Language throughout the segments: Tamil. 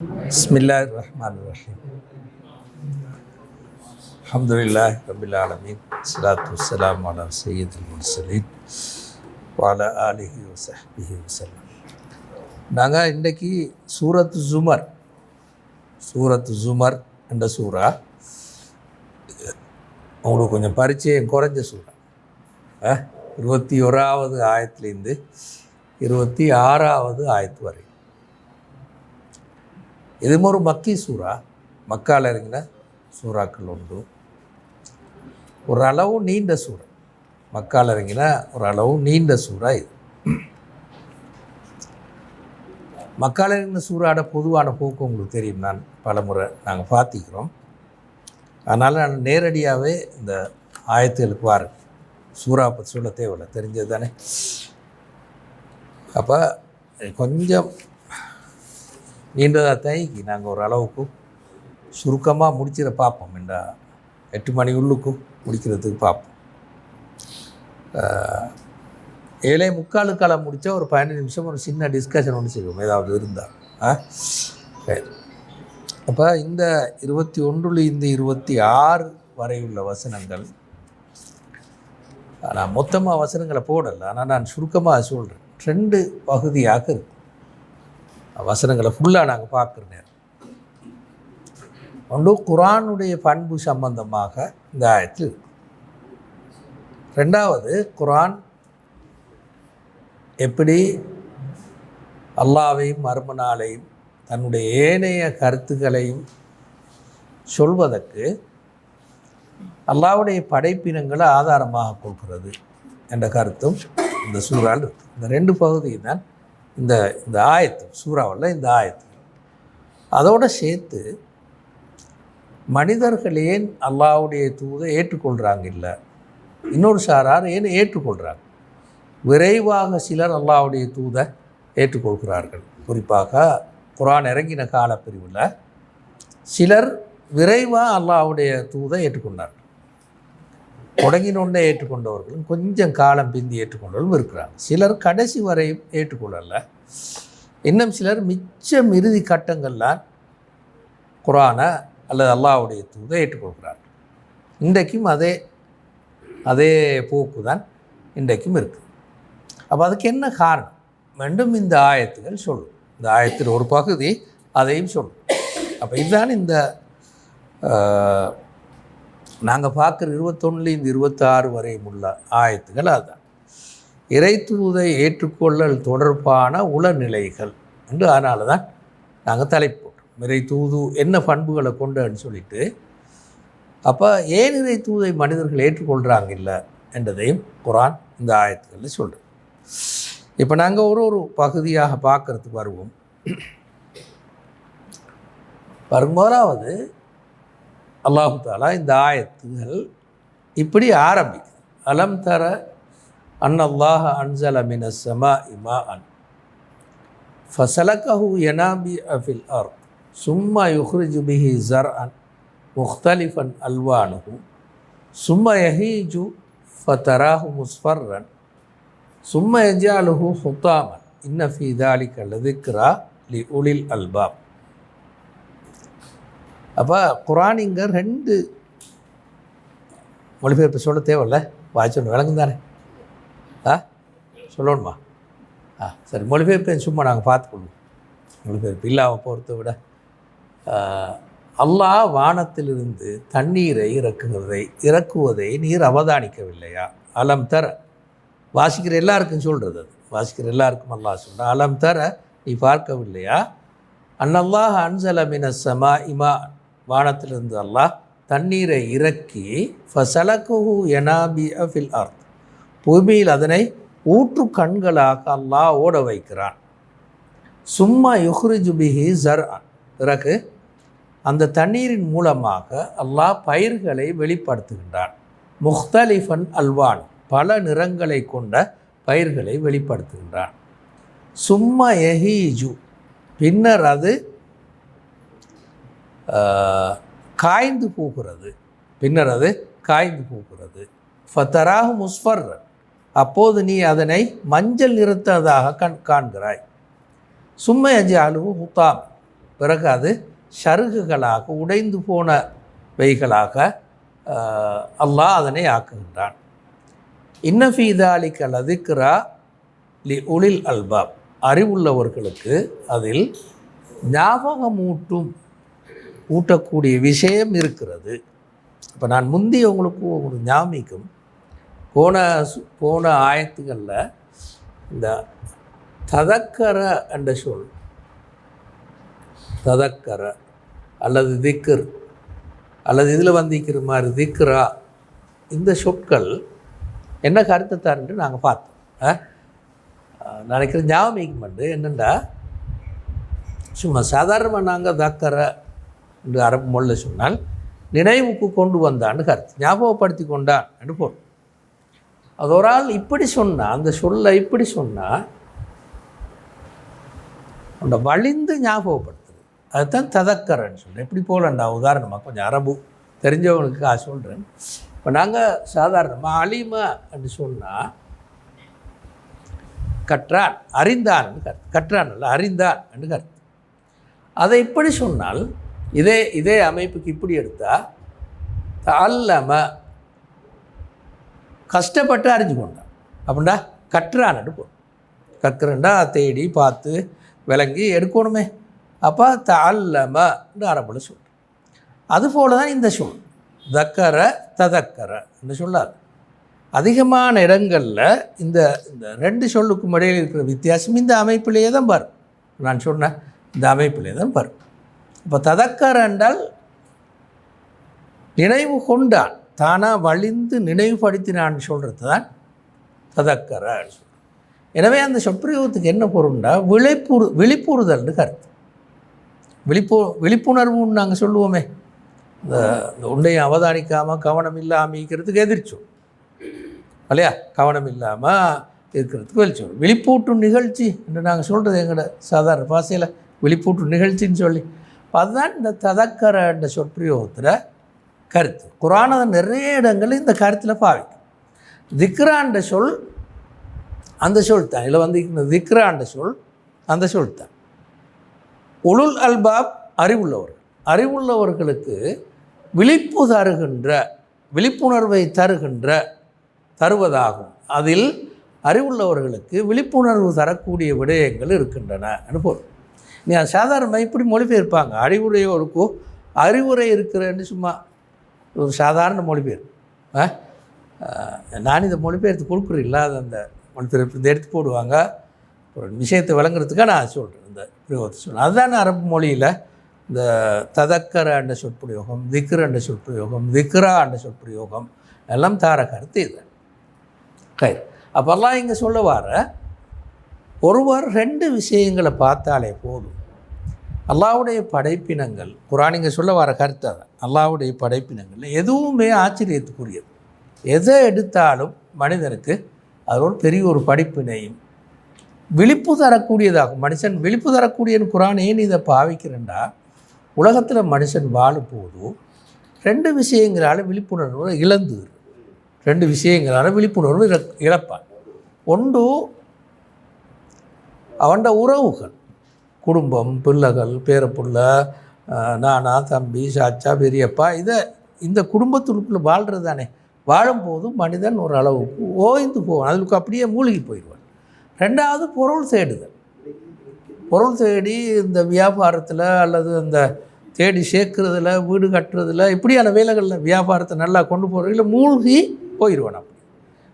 பிஸ்மில்லாஹிர்ரஹ்மானிர்ரஹீம். அல்ஹம்துலில்லாஹி ரப்பில் ஆலமீன். ஸலாத்து வஸ்ஸலாமு அலா சய்யிதில் முர்ஸலீன் வ அலா ஆலிஹி வ ஸஹ்பிஹி வஸல்லம். நாங்கள் இன்றைக்கி சூரத்து ஜுமர் என்ற சூறா உங்களுக்கு கொஞ்சம் பரிச்சயம் குறைஞ்ச சூறா. 21வது ஆயத்துலேருந்து 26வது ஆயத்து வரை. இதுவும் ஒரு மக்கி சூறா, மக்கால் இறங்கின சூறாக்கள் உண்டு. ஒரு அளவு நீண்ட சூறா, மக்கால் இறங்கின ஒரு அளவு நீண்ட சூறா இது. மக்கால் இறங்கின சூறாட பொதுவான போக்கு உங்களுக்கு தெரியும், நான் பல முறை நாங்கள் பார்த்திக்கிறோம். அதனால் நான் நேரடியாகவே இந்த ஆயத்துகளுக்கு வாரு, சூறா பற்றி சொல்ல தேவையில்லை, தெரிஞ்சது தானே. அப்போ கொஞ்சம் நீண்டதாக தயக்கி நாங்கள் ஒரு அளவுக்கு சுருக்கமாக முடிச்சிட பார்ப்போம். இந்த 8 மணி உள்ளுக்கும் முடிக்கிறதுக்கு பார்ப்போம். 7:45 முடித்தா ஒரு 15 நிமிஷம் ஒரு சின்ன டிஸ்கஷன் ஒன்று செய்வோம், ஏதாவது இருந்தால். சரி, அப்போ இந்த 21 26 வரை உள்ள வசனங்கள், நான் மொத்தமாக வசனங்களை போடலை, ஆனால் நான் சுருக்கமாக சொல்கிறேன். 2 பகுதியாக இருக்கும் வசனங்களை ஃபுல்லாக நாங்கள் பார்க்குற நேரம். ஒன்று குர்ஆனுடைய பண்பு சம்பந்தமாக இந்த ஆயத்தில் இருக்கும். 2வது குர்ஆன் எப்படி அல்லாஹ்வையும் மறுமை நாளையும் தன்னுடைய ஏனைய கருத்துக்களையும் சொல்வதற்கு அல்லாஹ்வுடைய படைப்பினங்களை ஆதாரமாக கொள்கிறது என்ற கருத்தும் இந்த சூறாவில் இருக்குது. இந்த 2 பகுதியும் தான் இந்த ஆயத்து சூறாவில். இந்த ஆயத்து அதோடு சேர்த்து மனிதர்கள் ஏன் அல்லாஹ்வுடைய தூதை ஏற்றுக்கொள்கிறாங்க, இல்லை இன்னொரு சாரார் ஏன் ஏற்றுக்கொள்கிறாங்க. விரைவாக சிலர் அல்லாஹ்வுடைய தூதை ஏற்றுக்கொள்கிறார்கள். குறிப்பாக குர்ஆன் இறங்கின காலப்பிரிவில் சிலர் விரைவாக அல்லாஹ்வுடைய தூதை ஏற்றுக்கொண்டார்கள். தொடங்கினொன்னே ஏற்றுக்கொண்டவர்களும் கொஞ்சம் காலம் பிந்தி ஏற்றுக்கொண்டவர்களும் இருக்கிறாங்க. சிலர் கடைசி வரையும் ஏற்றுக்கொள்ளலை. இன்னும் சிலர் மிச்சம் இறுதி கட்டங்கள்லாம் குர்ஆனை அல்லது அல்லாஹ்வுடைய தூதை ஏற்றுக்கொள்கிறார்கள். இன்றைக்கும் அதே போக்கு தான் இன்றைக்கும் இருக்குது. அப்போ அதுக்கு என்ன காரணம் மீண்டும் இந்த ஆயத்துகள் சொல்லும். இந்த ஆயத்தில் ஒரு பகுதி அதையும் சொல்லும். அப்போ இதுதான் இந்த நாங்கள் பார்க்குற 21 26 வரை உள்ள ஆயத்துகள். அதுதான் இறை தூதை ஏற்றுக்கொள்ளல் தொடர்பான உளநிலைகள் என்று. அதனால தான் நாங்கள் தலைப்பு போட்டோம், இறை தூது என்ன பண்புகளை கொண்டுன்னு சொல்லிட்டு. அப்போ ஏன் இறை தூதை மனிதர்கள் ஏற்றுக்கொள்கிறாங்க இல்லை என்றதையும் குர்ஆன் இந்த ஆயத்துக்களில் சொல்கிறோம். இப்போ நாங்கள் ஒரு பகுதியாக பார்க்குறதுக்கு வருவோம். வரும்போதாவது அல்லாஹு தஆலா இந்த ஆயத்துகள் இப்படி ஆரம்பிக்குது. அலம் தர அன்னல்லாஹ அன்ஸல மினஸ் ஸமாஇ மாஅன் ஃபஸலகஹு யனாபிஅ ஃபில் அர்த் சும்ம யுக்ரிஜு பிஹி ஸர்அன் முக்தலிஃபன் அல்வானுஹு சும்ம யஹீஜு ஃபதராஹு முஸ்ஃபர்ரன் சும்ம யஜ்அலுஹு ஹுதாமன் இன்ன ஃபீ ذلك லذிக்ரா லிஉலில் அல்பாப். அப்போ குர்ஆன் இங்கே 2 மொழிபெயர்ப்பு சொல்ல தேவையில்ல, வாய்ச்சொன்று விளங்கும் தானே. சொல்லணுமா? சரி, மொழிபெயர்ப்பு சும்மா நாங்கள் பார்த்துக்கொள்வோம். மொழிபெயர்ப்பு இல்லாமல் பொறுத்த விட அல்லாஹ் வானத்திலிருந்து தண்ணீரை இறக்குவதை நீர் அவதானிக்கவில்லையா? அலம் தர, வாசிக்கிற எல்லாருக்கும் சொல்கிறது, அது வாசிக்கிற எல்லாருக்கும் அல்லாஹ் சொல்கிறான். அலம் தர, நீ பார்க்கவில்லையா? அன்னல்லாஹ அன்ஸல மினஸ் ஸமாஇ மாஅன், வானத்திலிருந்து அல்லாஹ் தண்ணீரை இறக்கி ஃபஸலகஹு யனாபிஅ ஃபில் அர்த், பூமியில் அதனை ஊற்று கண்களாக அல்லாஹ் ஓட வைக்கிறான். சும்மா யுக்ரிஜு பிஹி ஸர்அன், பிறகு அந்த தண்ணீரின் மூலமாக அல்லாஹ் பயிர்களை வெளிப்படுத்துகின்றான். முக்தலிஃபன் அல்வான், பல நிறங்களை கொண்ட பயிர்களை வெளிப்படுத்துகின்றான். சும்மா யஹீஜு, பின்னர் அது காய்ந்து போகிறது. ஃபதராஹு முஸ்ஃபர்ரன், அப்போது நீ அதனை மஞ்சள் நிறத்ததாக காண்கிறாய். சும்ம யஜ்அலுஹு ஹுதாமன், பிறகு அது ஷருகுகளாக உடைந்து போனவைகளாக அல்லாஹ் அதனை ஆக்குகின்றான். இன்னஃபீ தாலிக லதிக்ரா லி உலில் அல்பாப், அறிவுள்ளவர்களுக்கு அதில் ஊட்டக்கூடிய விஷயம் இருக்கிறது. இப்போ நான் முந்தி உங்களுக்கு ஞாபகம் போன ஆயத்துகளில் இந்த ததக்கர என்ற சொல், ததக்கர அல்லது திக்ர் அல்லது இதில் வந்திக்கிற மாதிரி திக்ரா, இந்த சொற்கள் என்ன கருத்தை தருன்னு நாங்கள் பார்த்தோம். நினைக்கிற ஞாபகம் வந்து என்னென்னா, சும்மா சாதாரணமாக நாங்கள் தக்கர என்று அரபு மொழியில் சொன்னால் நினைவுக்கு கொண்டு வந்தான்னு கருத்து, ஞாபகப்படுத்தி கொண்டான் என்று பொருள். அது ஒரு ஆள் இப்படி சொன்னால், அந்த சொல்லை இப்படி சொன்னால் அந்த வலிந்து ஞாபகப்படுத்துறது, அதுதான் ததக்கரன்னு சொல்கிறேன். எப்படி போலண்டா உதாரணமாக கொஞ்சம் அரபு தெரிஞ்சவங்களுக்கு சொல்கிறேன். இப்போ நாங்கள் சாதாரணமாக அலிமா என்று சொன்னால் கற்றான், அறிந்தான்னு கருத்து, கற்றான் அல்ல அறிந்தான் என்று கருத்து. அதை இப்படி சொன்னால் இதே அமைப்புக்கு இப்படி எடுத்தால் அல்லம கஷ்டப்பட்டு அறிஞ்சு கொண்டான் அப்படின்னா கற்றான்னு போடும். கற்கிறண்டா தேடி பார்த்து விளங்கி எடுக்கணுமே. அப்போ அல்லமன்னு அரபுல சொல். அதுபோல தான் இந்த சொல் தக்கர ததக்கர என்று சொல்லாது. அதிகமான இடங்களில் இந்த ரெண்டு சொல்லுக்கும் இடையில் இருக்கிற வித்தியாசம் இந்த அமைப்பிலேயே தான் வரும். நான் சொன்ன இந்த அமைப்பிலே தான் வரும். இப்போ ததக்கர என்றால் நினைவு கொண்டான், தானாக வலிந்து நினைவுபடுத்தினான்னு சொல்கிறது தான் ததக்கர. எனவே அந்த சொற்பிரயோகத்துக்கு என்ன பொருள்னா விழிப்புறுதல்னு கருத்து. விழிப்புணர்வுன்னு நாங்கள் சொல்லுவோமே, இந்த உண்டையை அவதானிக்காமல் கவனம் இல்லாமல் இருக்கிறதுக்கு எதிர்ச்சோம் இல்லையா, கவனம் இல்லாமல் இருக்கிறதுக்கு வெளிச்சோம். விழிப்பூட்டும் நிகழ்ச்சி என்று நாங்கள் சொல்கிறது எங்களோட சாதாரண பாசையில் விழிப்பூட்டும் நிகழ்ச்சின்னு சொல்லி, அதுதான் இந்த ததக்கர என்ற சொற்பிரயோகத்தில் கருத்து. குர்ஆன் நிறைய இடங்களில் இந்த கருத்தில் பாவிக்கும். திக்ரான்ற சொல் அந்த சொல் தான், இதில் வந்து திக்ரான்ற சொல் அந்த சொல் தான். உலுல் அல்பாப் அறிவுள்ளவர்களுக்கு விழிப்புணர்வை தருவதாகும். அதில் அறிவுள்ளவர்களுக்கு விழிப்புணர்வு தரக்கூடிய விடயங்கள் இருக்கின்றன பொருள். நீ சாதாரணமாக இப்படி மொழிபெயர்ப்பாங்க, அறிவுரையோருக்கோ அறிவுரை இருக்கிறேன்னு சும்மா ஒரு சாதாரண மொழிபெயர்ப்பு. நான் இதை மொழிபெயர்த்து கொடுக்குறீங்களா, அது அந்த மொழிபெயர்ப்பு இதை எடுத்து போடுவாங்க. ஒரு விஷயத்தை விளங்குறதுக்காக நான் சொல்கிறேன், இந்த பிரயோகத்தை சொல்கிறேன். அதுதான் அரபு மொழியில் இந்த ததக்கர என்ற சொற்பிரயோகம், திக்ர என்ற சொற்பிரயோகம், திக்ரா என்ற சொற்பிரயோகம் எல்லாம் தார கருத்து இது. அப்போல்லாம் இங்கே சொல்ல வர ஒருவர் ரெண்டு விஷயங்களை பார்த்தாலே போதும். அல்லாஹ்வுடைய படைப்பினங்கள், குர்ஆன் இங்கே சொல்ல வர கருத்து தான், அல்லாஹ்வுடைய படைப்பினங்கள் எதுவுமே ஆச்சரியத்துக்குரியது. எதை எடுத்தாலும் மனிதனுக்கு அது ஒரு பெரிய ஒரு படிப்பினையும் விழிப்பு தரக்கூடியதாகும். மனுஷன் விழிப்பு தரக்கூடியன்னு குர்ஆன் ஏன் இதை பாவிக்கிறேன்டா, உலகத்தில் மனுஷன் வாழும் போதும் ரெண்டு விஷயங்களால் விழிப்புணர்வு ரெண்டு விஷயங்களால் விழிப்புணர்வு இழப்பான். ஒன்று அவன்ட உறவுகள், குடும்பம், பிள்ளைகள், பேரப்புள்ள, நானா, தம்பி, சாச்சா, பெரியப்பா, இந்த குடும்பத்துக்குள்ளே வாழ்கிறது தானே. வாழும்போது மனிதன் ஒரு அளவுக்கு ஓய்ந்து போவான், அதுக்கு அப்படியே மூழ்கி போயிடுவான். ரெண்டாவது பொருள் தேடுதல். பொருள் தேடி இந்த வியாபாரத்தில் அல்லது இந்த தேடி சேர்க்குறதுல, வீடு கட்டுறதுல, இப்படியான வேலைகளில் வியாபாரத்தை நல்லா கொண்டு போகிறதுல மூழ்கி போயிடுவான்.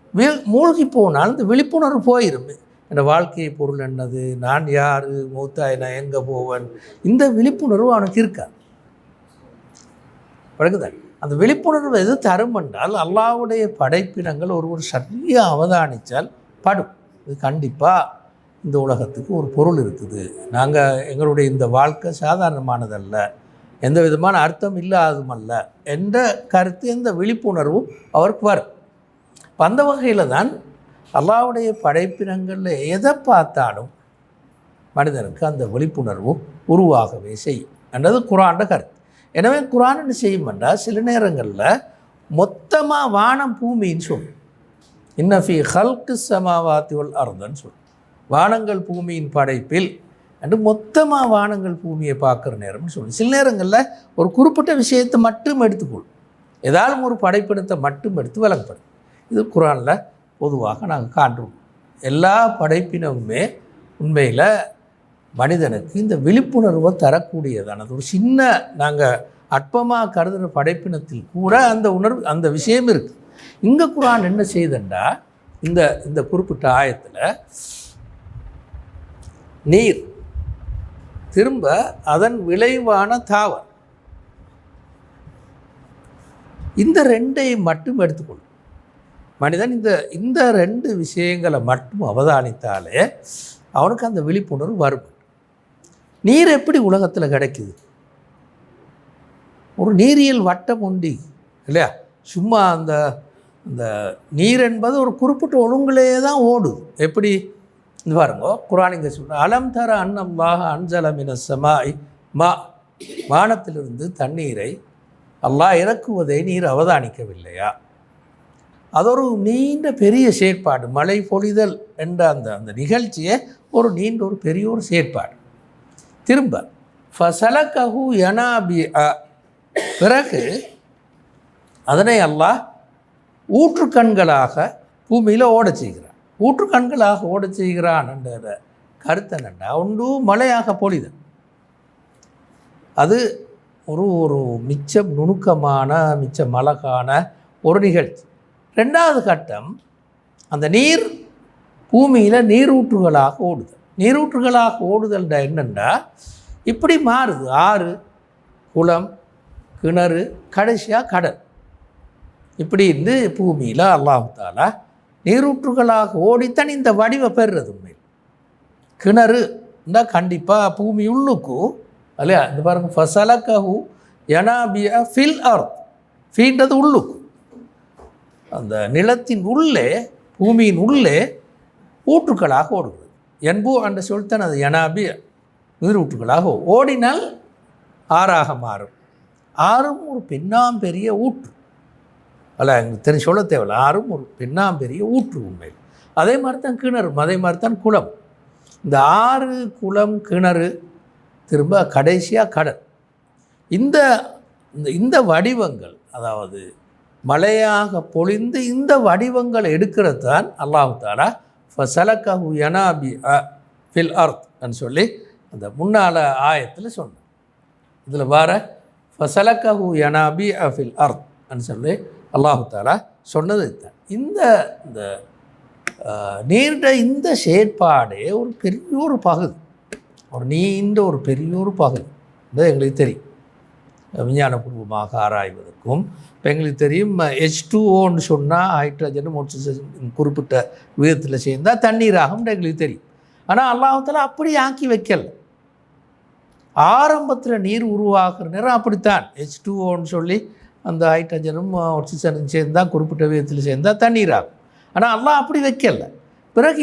அப்படி மூழ்கி போனால் இந்த விழிப்புணர்வு போயிடும். என் வாழ்க்கை பொருள் என்னது, நான் யார், மூத்தாய் நான் எங்கே போவேன், இந்த விழிப்புணர்வு அவனுக்கு இருக்காது. பிறகுதான் அந்த விழிப்புணர்வு எது தரும் என்றால், அல்லாஹ்வுடைய படைப்பினங்கள் ஒருவர் சரியாக அவதானித்தால் படும். இது கண்டிப்பாக இந்த உலகத்துக்கு ஒரு பொருள் இருக்குது, நாங்கள் எங்களுடைய இந்த வாழ்க்கை சாதாரணமானதல்ல, எந்த விதமான அர்த்தம் இல்லாததுமல்ல என்ற கருத்து, எந்த விழிப்புணர்வும் அவருக்கு வரும். அந்த வகையில் தான் அல்லாஹ்வுடைய படைப்பினங்களில் எதை பார்த்தாலும் மனிதனுக்கு அந்த விழிப்புணர்வு உருவாகவே செய்யும் என்றது குர்ஆன் கருத்து. எனவே குர்ஆன் என்ன செய்யும் என்றால், சில நேரங்களில் மொத்தமாக வானம் பூமின்னு சொல்லும். இன்னஃபி ஹல்கு ஸமாவாத்தி வல் அர்துன்னு சொல்லும். வானங்கள் பூமியின் படைப்பில் அண்டு மொத்தமாக வானங்கள் பூமியை பார்க்குற நேரம்னு சொல்லணும். சில நேரங்களில் ஒரு குறிப்பிட்ட விஷயத்தை மட்டும் எடுத்துக்கொள்ளும், ஏதாவது ஒரு படைப்பினத்தை மட்டும் எடுத்து விளங்கப்படும். இது குர்ஆனில் பொதுவாக நாங்கள் காண்றோம். எல்லா படைப்பினமுமே உண்மையில் மனிதனுக்கு இந்த விழிப்புணர்வை தரக்கூடியதானது. ஒரு சின்ன நாங்கள் அற்பமாக கருதுகிற படைப்பினத்தில் கூட அந்த உணர்வு, அந்த விஷயம் இருக்குது. இங்கே குர்ஆன் என்ன செய்தண்டா, இந்த குறிப்பிட்ட ஆயத்தில் நீர் திரும்ப அதன் விளைவான தாவரம், இந்த ரெண்டையும் மட்டும் எடுத்துக்கொள்ளும். மனிதன் இந்த ரெண்டு விஷயங்களை மட்டும் அவதானித்தாலே அவனுக்கு அந்த விழிப்புணர்வு வரும். நீர் எப்படி உலகத்தில் கிடைக்குது? ஒரு நீரியல் வட்டம் உண்டி இல்லையா? சும்மா அந்த நீர் என்பது ஒரு குறிப்பிட்ட ஒழுங்கிலே தான் ஓடுது. எப்படி இது பாருங்க, குர்ஆன் இங்கே சொல்ற அலம் தர அன்னல்லாஹ அன்ஸல மினஸ் ஸமாஇ மா, வானத்திலிருந்து தண்ணீரை அல்லாஹ் இறக்குவதை நீர் அவதானிக்கவில்லையா? அது ஒரு நீண்ட பெரிய செயற்பாடு. மழை பொழிதல் என்ற அந்த நிகழ்ச்சியை ஒரு நீண்ட ஒரு பெரிய ஒரு செயற்பாடு. திரும்ப ஃபஸலகஹு யனாபிஅ, பிறகு அதனை அல்லாஹ் ஊற்றுக்கண்களாக பூமியில் ஓட செய்கிறான். ஊற்றுக்கண்களாக ஓட செய்கிறான் என்ற கருத்தை என்னென்னா, ஒன்று மழையாக பொழிதல், அது ஒரு மிச்சம் நுணுக்கமான மிச்சம் அழகான ஒரு நிகழ்ச்சி. ரெண்டாவது கட்டம், அந்த நீர் பூமியில் நீரூற்றுகளாக ஓடுதல். நீரூற்றுகளாக ஓடுதல்டா என்னென்னா இப்படி மாறுது. ஆறு, குளம், கிணறு, கடைசியாக கடல். இப்படி இருந்து பூமியில் அல்லாஹ் தஆலா நீரூற்றுகளாக ஓடித்தான் இந்த வடிவை பெறுறது. உண்மையில் கிணறு இருந்தால் கண்டிப்பாக பூமி உள்ளுக்கும் இல்லையா? இந்த பாருங்க, ஃபஸலகஹு யனாபிஅ ஃபில் அர்த், ஃபீன்றது உள்ளுக்கும், அந்த நிலத்தின் உள்ளே பூமியின் உள்ளே ஊற்றுக்களாக ஓடுகிறது. என்பு என்ற சொல்தான் அது யனாபிஅ, நீரூற்றுகளாக ஓடினால் ஆறாக மாறும். ஆறும் ஒரு பெரிய ஊற்று அல்ல, எங்களுக்கு தெரிஞ்சு சொல்ல தேவையில்லை. ஆறும் ஒரு பெரிய ஊற்று உண்மையில். அதே மாதிரி தான் கிணறும், அதே மாதிரி தான் குளம். இந்த ஆறு, குளம், கிணறு, திரும்ப கடைசியாக கடல். இந்த வடிவங்கள், அதாவது மழையாக பொழிந்து இந்த வடிவங்கள் எடுக்கிறது தான் அல்லாஹ் தஆலா ஃபஸலகஹு யனாபிஅ ஃபில் அர்த் சொல்லி அந்த முன்னால ஆயத்தில் சொன்னார். இதில் வர ஃபஸலகஹு யனாபிஅ ஃபில் அர்த் சொல்லி அல்லாஹ் தஆலா சொன்னது தான். இந்த நீண்ட இந்த செயற்பாடே ஒரு பெரிய ஒரு பகுதி, ஒரு நீண்ட ஒரு பெரிய ஒரு பகுதி. இது எங்களுக்கு தெரியும், விஞ்ஞானபூர்வமாக ஆராய்வதற்கும். இப்போ எங்களுக்கு தெரியும் H2Oன்னு சொன்னால் ஹைட்ரஜனும் ஆக்சிஜன் குறிப்பிட்ட விதத்தில் சேர்ந்தால் தண்ணீராகும் எங்களுக்கு தெரியும். ஆனால் அல்லாஹ் தஆலா அப்படி ஆக்கி வைக்கல. ஆரம்பத்தில் நீர் உருவாக்குற நேரம் அப்படித்தான் H2Oன்னு சொல்லி அந்த ஹைட்ரஜனும் ஆக்சிஜனும் சேர்ந்தால் குறிப்பிட்ட விதத்தில் சேர்ந்தால் தண்ணீராகும். ஆனால் அல்லாஹ் அப்படி வைக்கல. பிறகு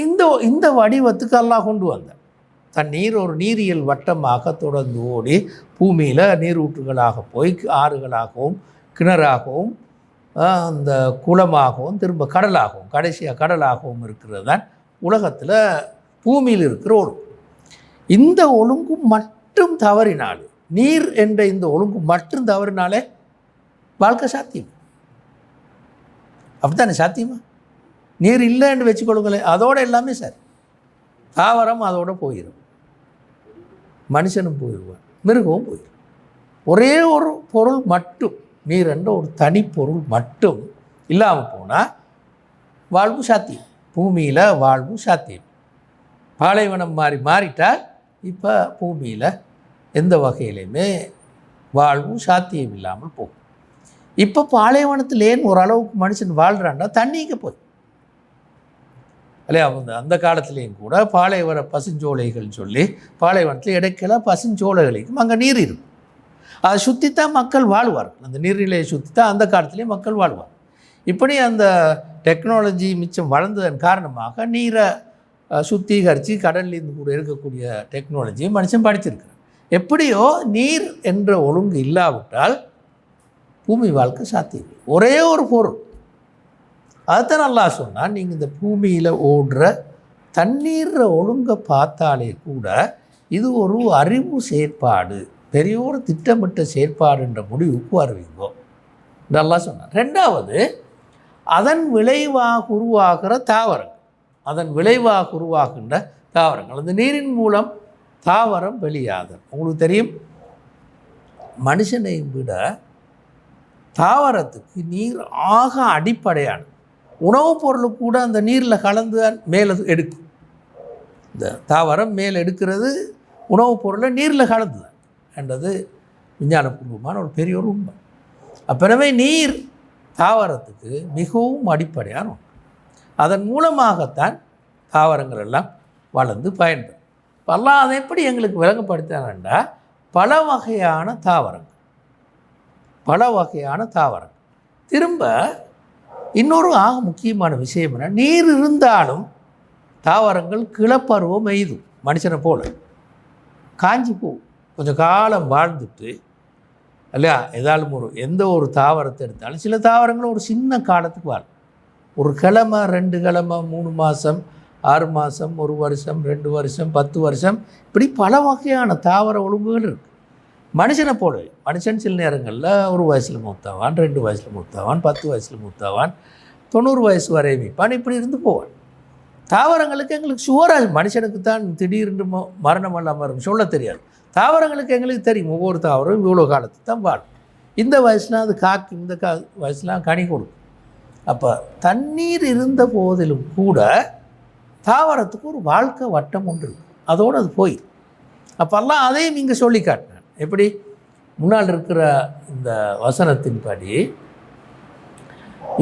இந்த வடிவத்துக்கு அல்லாஹ் கொண்டு வந்தார். தண்ணீர் ஒரு நீரியல் வட்டமாக தொடர்ந்து ஓடி பூமியில் நீரூற்றுகளாக போய் ஆறுகளாகவும் கிணறாகவும் அந்த குளமாகவும் திரும்ப கடலாகவும் கடைசியாக கடலாகவும் இருக்கிறது தான் உலகத்தில் பூமியில் இருக்கிற ஒழுங்கு. இந்த ஒழுங்கு மட்டும் தவறினாலே, நீர் என்ற இந்த ஒழுங்கு மட்டும் தவறினாலே வாழ்க்கை சாத்தியம். அப்படித்தானே சாத்தியமா? நீர் இல்லைன்னு வச்சுக்கொள்ளுங்களேன், அதோடு எல்லாமே சார், தாவரம் அதோடு போயிடும், மனுஷனும் போயிடுவான், மிருகமும் போயிடும். ஒரே ஒரு பொருள் மட்டும், நீர் என்ற ஒரு தனிப்பொருள் மட்டும் இல்லாமல் போனால் வாழ்வு சாத்தியம், பூமியில் வாழ்வு சாத்தியம். பாலைவனம் மாறிட்டால் இப்போ பூமியில் எந்த வகையிலையுமே வாழ்வு சாத்தியம் இல்லாமல் போகும். இப்போ பாலைவனத்தில் ஏன் ஓரளவுக்கு மனுஷன் வாழ்கிறான்னா தண்ணிக்கு போய் இல்லையா? அந்த காலத்துலேயும் கூட பாலைவன பசுஞ்சோலைகள் சொல்லி பாலைவனத்தில் இடைக்கில பசுஞ்சோலைகளுக்கும் அங்கே நீர் இருக்கும். அதை சுற்றித்தான் மக்கள் வாழ்வார்கள். அந்த நீர்நிலையை சுற்றித்தான் அந்த காலத்துலேயும் மக்கள் வாழ்வார். இப்படி அந்த டெக்னாலஜி மிச்சம் வளர்ந்ததன் காரணமாக நீரை சுத்திகரித்து கடல்லேருந்து கூட இருக்கக்கூடிய டெக்னாலஜியை மனுஷன் படிச்சிருக்கிறார். எப்படியோ நீர் என்ற ஒழுங்கு இல்லாவிட்டால் பூமி வாழ்க்கை சாத்தியம். ஒரே ஒரு பொருள், அதுதான் அல்லாஹ் சொன்னால், நீங்கள் இந்த பூமியில் ஓடுற தண்ணீர் ஒழுங்கை பார்த்தாலே கூட இது ஒரு அறிவு செயற்பாடு, பெரிய ஒரு திட்டமிட்ட செயற்பாடுன்ற முடிவுக்கு வருவீங்கோ இதெல்லாம் சொன்னார். ரெண்டாவது, அதன் விளைவாக உருவாகிற தாவரங்கள், அதன் விளைவாக உருவாகின்ற தாவரங்கள், அந்த நீரின் மூலம் தாவரம் வெளியாதல். உங்களுக்கு தெரியும், மனுஷனை விட தாவரத்துக்கு நீர் ஆக அடிப்படையான உணவுப் பொருள் கூட அந்த நீரில் கலந்து மேலே எடுக்கும். இந்த தாவரம் மேலே எடுக்கிறது உணவுப் பொருளை நீரில் கலந்து தான் என்றது விஞ்ஞானபூர்வமான ஒரு பெரிய ஒரு உண்மை. அப்பவே நீர் தாவரத்துக்கு மிகவும் அடிப்படையான ஒன்று. அதன் மூலமாகத்தான் தாவரங்கள் எல்லாம் வளர்ந்து பயன்படும். அல்லாஹ் அதை எப்படி எங்களுக்கு விளங்கப்படுத்தினார்னா, பல வகையான தாவரங்கள், பல வகையான தாவரங்கள். திரும்ப இன்னொரு ஆக முக்கியமான விஷயம் என்ன, நீர் இருந்தாலும் தாவரங்கள் கிளப்பருவம் எய்தும். மனுஷனை போல் காஞ்சி போ கொஞ்சம் காலம் வாழ்ந்துட்டு இல்லையா, ஏதாலும் எந்த ஒரு தாவரத்தை எடுத்தாலும் சில தாவரங்கள் ஒரு சின்ன காலத்துக்கு வாழும். ஒரு கிழமை, 2 கிழமை, 3 மாதம், 6 மாதம், 1 வருஷம், 2 வருஷம், 10 வருஷம், இப்படி பல வகையான தாவர ஒழுங்குகள் இருக்குது. மனுஷனை போலவே மனுஷன் சில நேரங்களில் 1 வயசில் மூத்தாவான், 2 வயசில் மூத்தாவான், 10 வயசில் மூத்தாவான், 90 வயசு வரை மீப்பான், இப்படி இருந்து போவான். தாவரங்களுக்கு எங்களுக்கு சுவராஜ், மனுஷனுக்கு தான் திடீர்னு மரணம் இல்லாமல் இருக்கும், சொல்ல தெரியாது. தாவரங்களுக்கு எங்களுக்கு தெரியும், ஒவ்வொரு தாவரம் இவ்வளோ காலத்துக்கு தான் வாழும். இந்த வயசுலாம் அது காக்கும், இந்த வயசுலாம் கனி கொடுக்கும். அப்போ தண்ணீர் இருந்த போதிலும் கூட தாவரத்துக்கு ஒரு வாழ்க்கை வட்டம் ஒன்று இருக்குது, அதோடு அது போயிடும். அப்போல்லாம் அதையும் நீங்கள் சொல்லி காட்டினேன். எப்படி முன்னால் இருக்கிற இந்த வசனத்தின்படி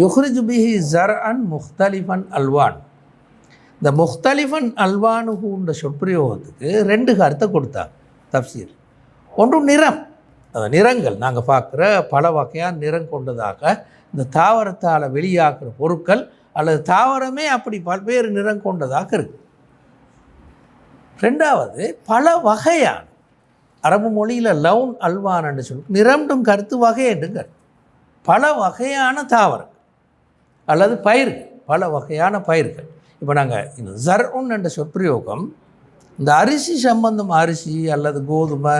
யுஹ்ரிஜு பிஹி ஸர்அன் முக்தலிஃபன் அல்வான், இந்த முக்தலிஃபன் அல்வானுன்ற சொற்பிரயோகத்துக்கு 2 கருத்தை கொடுத்தாங்க தஃப்சீர். ஒன்று நிறம், அந்த நிறங்கள் நாங்கள் பார்க்குற பல வகையான நிறம் கொண்டதாக இந்த தாவரத்தால் வெளியாகிற பொருட்கள் அல்லது தாவரமே அப்படி பல்வேறு நிறம் கொண்டதாக இருக்குது. ரெண்டாவது, பல வகையான, அரபு மொழியில் லவுன் அல்வான் என்று சொல்லி நிறம்டும் கருத்து வகை என்றும் கருத்து. பல வகையான தாவரங்கள் அல்லது பயிர்கள், பல வகையான பயிர்கள். இப்போ நாங்கள் இந்த ஸர்உன் என்ற சொற்பிரயோகம் இந்த அரிசி சம்பந்தம், அரிசி அல்லது கோதுமை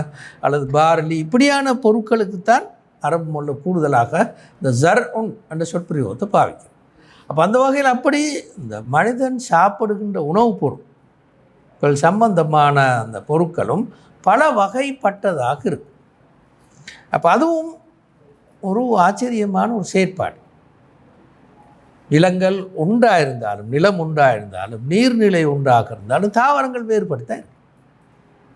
அல்லது பார்லி இப்படியான பொருட்களுக்குத்தான் அரபு மொழியில் கூடுதலாக இந்த ஸர்உன் என்ற சொற்பிரயோகத்தை பாவிக்கிறோம். அப்போ அந்த வகையில் அப்படி இந்த மனிதன் சாப்பிடுகின்ற உணவுப் பொருட்கள் சம்பந்தமான அந்த பொருட்களும் பல வகைப்பட்டதாக இருக்கும். அப்போ அதுவும் ஒரு ஆச்சரியமான ஒரு செயற்பாடு. நிலங்கள் உண்டாயிருந்தாலும், நிலம் உண்டாயிருந்தாலும், நீர்நிலை உண்டாக இருந்தாலும் தாவரங்கள் வேறுபடுத்தான் இருக்கு.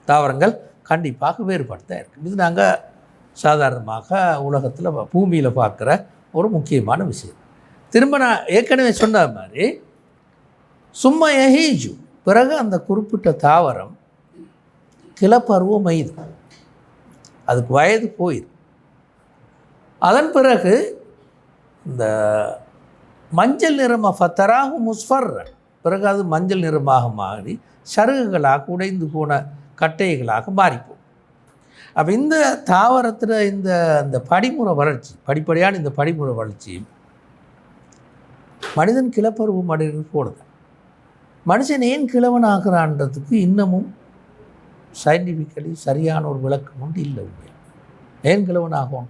தாவரங்கள் கண்டிப்பாக வேறுபடுத்தான் இருக்குது. இது நாங்கள் சாதாரணமாக உலகத்தில் பூமியில் பார்க்குற ஒரு முக்கியமான விஷயம். திரும்ப நான் ஏற்கனவே சொன்ன மாதிரி சும்மா எஹீஜு, பிறகு அந்த குறிப்பிட்ட தாவரம் கிளப்பருவம் எய்தும், அதுக்கு வயது போயிடும். அதன் பிறகு இந்த மஞ்சள் நிறமாக ஃபத்தராகு முஸ்ஃபர், பிறகு அது மஞ்சள் நிறமாக மாறி சருகுகளாக உடைந்து போன கட்டைகளாக மாறிப்போம். அப்போ இந்த தாவரத்தில் இந்த படிமுறை வளர்ச்சி, படிப்படியான இந்த படிமுறை வளர்ச்சி மனிதன் கிளப்பருவம் அடைகிறது போடுது. மனுஷன் ஏன் கிழவன் ஆகிறான்றதுக்கு இன்னமும் சயின்டிஃபிக்கலி சரியான ஒரு விளக்கம் ஒன்று இல்லை. ஏன் கிழவன் ஆகும்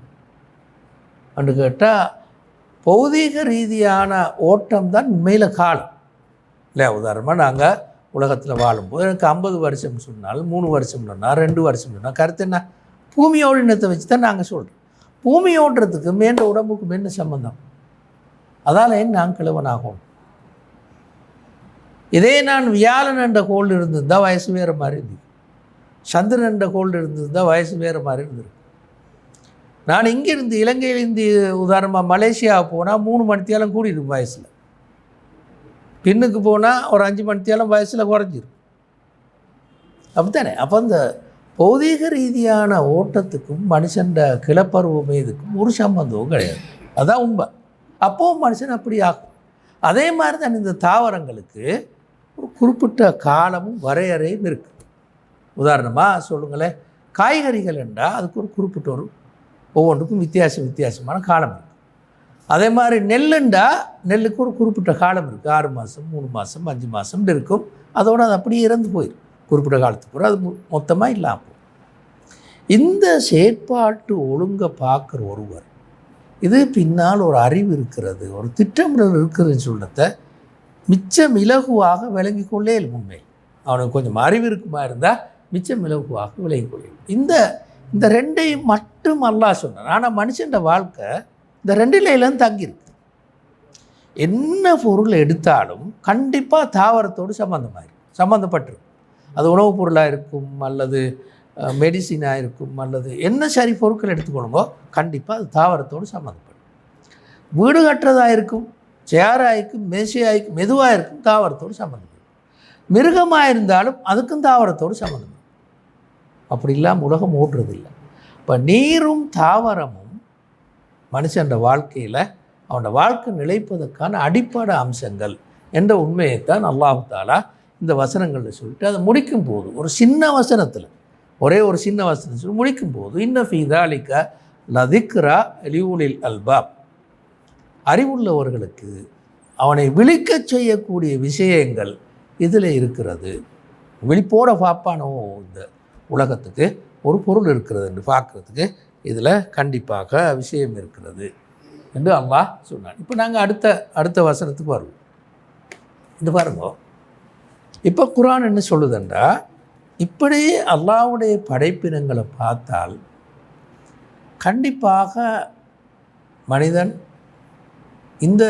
என்று கேட்டால், பௌதீக ரீதியான ஓட்டம் தான் உண்மையில் காலம் இல்லை. உதாரணமாக நாங்கள் உலகத்தில் வாழும்போது எனக்கு 50 வருஷம் சொன்னால், 3 வருஷம் சொன்னால், 2 வருஷம் சொன்னால், கருத்து என்ன? பூமியோட இனத்தை வச்சு தான் நாங்கள் சொல்கிறோம். பூமி ஓடுறதுக்கு மேண்ட உடம்புக்கு என்ன சம்பந்தம்? அதால் ஏன் நான் கிழவனாகும்? இதே நான் வியாழன் என்ற கோள் இருந்திருந்தால் வயசு வேறு மாதிரி இருந்தது, சந்திரன் என்ற கோள் இருந்திருந்தால் வயசு வேறு மாதிரி இருந்திருக்கு. நான் இங்கேருந்து இலங்கையிலேருந்து உதாரணமாக மலேசியா போனால் 3 மணித்தியாலம் கூடியிருக்கும் வயசில், பின்னுக்கு போனால் ஒரு 5 மணித்தியாலம் வயசில் குறைஞ்சிரும். அப்படித்தானே? அப்போ அந்த பௌதீக ரீதியான ஓட்டத்துக்கும் மனுஷன் கிளப்பருவம் இதுக்கும் ஒரு சம்பந்தமும் கிடையாது. அதுதான் உண்மை. அப்போவும் மனுஷன் அப்படி ஆகும். அதே மாதிரி தான் இந்த தாவரங்களுக்கு ஒரு குறிப்பிட்ட காலமும் வரையறையும் இருக்குது. உதாரணமாக சொல்லுங்களேன், காய்கறிகள் என்றால் அதுக்கு ஒரு குறிப்பிட்ட ஒரு ஒவ்வொன்றுக்கும் வித்தியாசமான காலம் இருக்குது. அதே மாதிரி நெல்லுண்டா நெல்லுக்கு ஒரு குறிப்பிட்ட காலம் இருக்குது. 6 மாதம், 3 மாதம், 5 மாதம் இருக்கும். அதோடு அது அப்படியே இறந்து போயிடும். குறிப்பிட்ட காலத்துக்கு பிறகு அது மொத்தமாக இல்லாமல் போகும். இந்த செயற்பாட்டு ஒழுங்கை பார்க்குற ஒருவர் இது பின்னால் ஒரு அறிவு இருக்கிறது, ஒரு திட்டமிடல் இருக்கிறதுன்னு சொல்றத மிச்சம் இலகுவாக விளங்கி கொள்ளே உண்மை. அவனுக்கு கொஞ்சம் அறிவு இருக்குமா இருந்தால் மிச்சம் இலகுவாக விளங்கி கொள்ளே. இந்த ரெண்டையும் மட்டும் அல்லாஹ் சொன்னான். ஆனால் மனுஷன் வாழ்க்கை இந்த ரெண்டிலேயும் தங்கியிருக்கு. என்ன பொருள் எடுத்தாலும் கண்டிப்பாக தாவரத்தோடு சம்மந்தப்பட்டிருக்கும். அது உணவுப் பொருளாக இருக்கும், அல்லது மெடிசினாக இருக்கும், அல்லது என்ன சரி பொருட்கள் எடுத்துக்கணுமோ கண்டிப்பாக அது தாவரத்தோடு சம்மந்தப்படும். வீடு கட்டுறதாக இருக்கும், சேராக இருக்கும், மேசையாயிருக்கும், மெதுவாக இருக்கும், தாவரத்தோடு சம்மந்தப்படும். மிருகமாக இருந்தாலும் அதுக்கும் தாவரத்தோடு சம்மந்தப்படும். அப்படி இல்லாமல் உலகம் ஓடுறதில்லை. இப்போ நீரும் தாவரமும் மனுஷன் வாழ்க்கையில் அவனோட வாழ்க்கை நிலைப்பதற்கான அடிப்படை அம்சங்கள் என்ற உண்மையைத்தான் அல்லாஹ் தஆலா இந்த வசனங்களில் சொல்லிட்டு அதை முடிக்கும் போது ஒரு சின்ன வசனத்தில், ஒரே ஒரு சின்ன வசனம் சொல்லி முடிக்கும் போது, இன்ன ஃபீ ஸாலிக லதிக்ரா லிஉலில் அல்பாப், அறிவுள்ளவர்களுக்கு அவனை விழிக்கச் செய்யக்கூடிய விஷயங்கள் இதில் இருக்கிறது. விழிப்போட பார்ப்பானோ இந்த உலகத்துக்கு ஒரு பொருள் இருக்கிறது என்று பார்க்குறதுக்கு இதில் கண்டிப்பாக விஷயம் இருக்கிறது என்று அல்லாஹ் சொன்னான். இப்போ நாங்கள் அடுத்த வசனத்துக்கு வருவோம். இது பாருங்க, இப்போ குர்ஆன் என்ன சொல்லுதுண்டா, இப்படி அல்லாஹ்வுடைய படைப்பினங்களை பார்த்தால் கண்டிப்பாக மனிதன் இந்த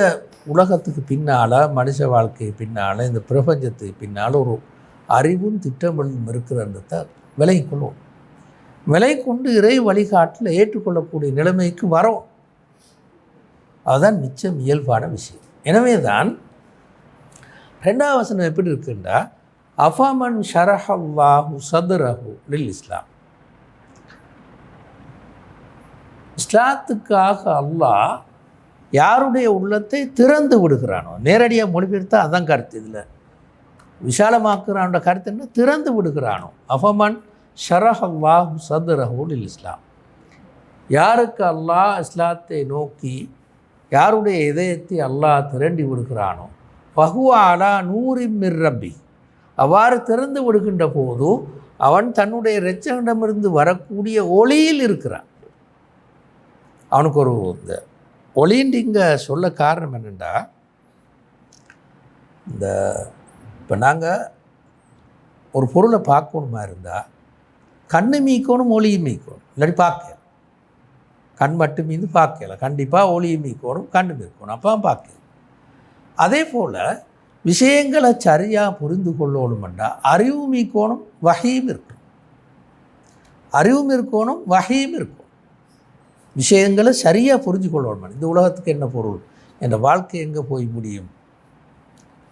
உலகத்துக்கு பின்னால், மனுஷ வாழ்க்கை பின்னால், இந்த பிரபஞ்சத்துக்கு பின்னால் ஒரு அறிவும் திட்டமிடலும் இருக்கிறன்றதை விலகி கொள்வோம். விலகி கொண்டு இறை வழிகாட்டில் ஏற்றுக்கொள்ளக்கூடிய நிலைமைக்கு வரோம். அதுதான் மிச்சம் இயல்பான விஷயம். எனவே தான் 2வது வசனம் எப்படி இருக்குண்டா, அஃபமன் ஷரஹல்லாஹு சதுரஹு லில் இஸ்லாம், இஸ்லாத்துக்காக அல்லாஹ் யாருடைய உள்ளத்தை திறந்து விடுகிறானோ, நேரடியாக மொழிபெயர்த்தா அதான் கருத்து. இதில் விசாலமாக்குறானோட கருத்து என்ன, திறந்து விடுகிறானோ. அஃபமன் ஷரஹல்லாஹு சதுரஹு லில் இஸ்லாம், யாருக்கு அல்லாஹ் இஸ்லாத்தை நோக்கி யாருடைய இதயத்தை அல்லாஹ் திரண்டி விடுகிறானோ, ஃபஹுவ அலா நூரின் மிர் ரப்பி, அவ்வாறு திறந்து விடுகின்ற போது அவன் தன்னுடைய இரட்சகனிடமிருந்து வரக்கூடிய ஒளியில் இருக்கிறான். அவனுக்கு ஒரு இந்த ஒளின்னு இங்கே சொல்ல காரணம் என்னென்னா, இந்த இப்போ நாங்கள் ஒரு பொருளை பார்க்கணுமா இருந்தால் கண்ணு மீக்கணும், ஒளியும் மீக்கணும், இல்லாட்டி பார்க்க கண் மட்டும் மீது பார்க்கல, கண்டிப்பாக ஒளியும் மீக்கணும், கண்ணு மீக்கணும், அப்போ பார்க்க. அதே போல் விஷயங்களை சரியாக புரிந்து கொள்ளணுமெண்டா அறிவும் மீக்கணும், வஹீம் இருக்கணும். அறிவும் இருக்கணும், வஹீம் இருக்கணும். விஷயங்களை சரியாக புரிஞ்சு கொள்ளணும். இந்த உலகத்துக்கு என்ன பொருள், என் வாழ்க்கை எங்கே போய் முடியும்,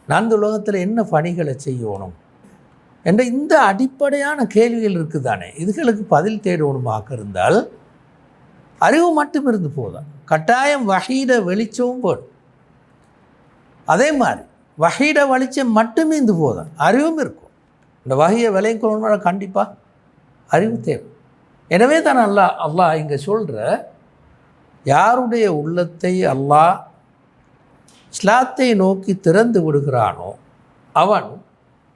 நான் இந்த உலகத்தில் என்ன பணிகளை செய்யணும் என்ற இந்த அடிப்படையான கேள்விகள் இருக்குது தானே. இதுகளுக்கு பதில் தேடணுமாக இருந்தால் அறிவு மட்டும் இருந்து போதும். கட்டாயம் வஹீட வெளிச்சமும் போடும். அதே மாதிரி வஹீட வெளிச்சம் மட்டுமே இருந்து போதும், அறிவும் இருக்கும். இந்த வகையை விளையக்கணும்னா கண்டிப்பாக அறிவு தேவை. எனவே தான் அல்லாஹ் இங்கே சொல்கிற, யாருடைய உள்ளத்தை அல்லாஹ் இஸ்லாத்தை நோக்கி திறந்து விடுகிறானோ அவன்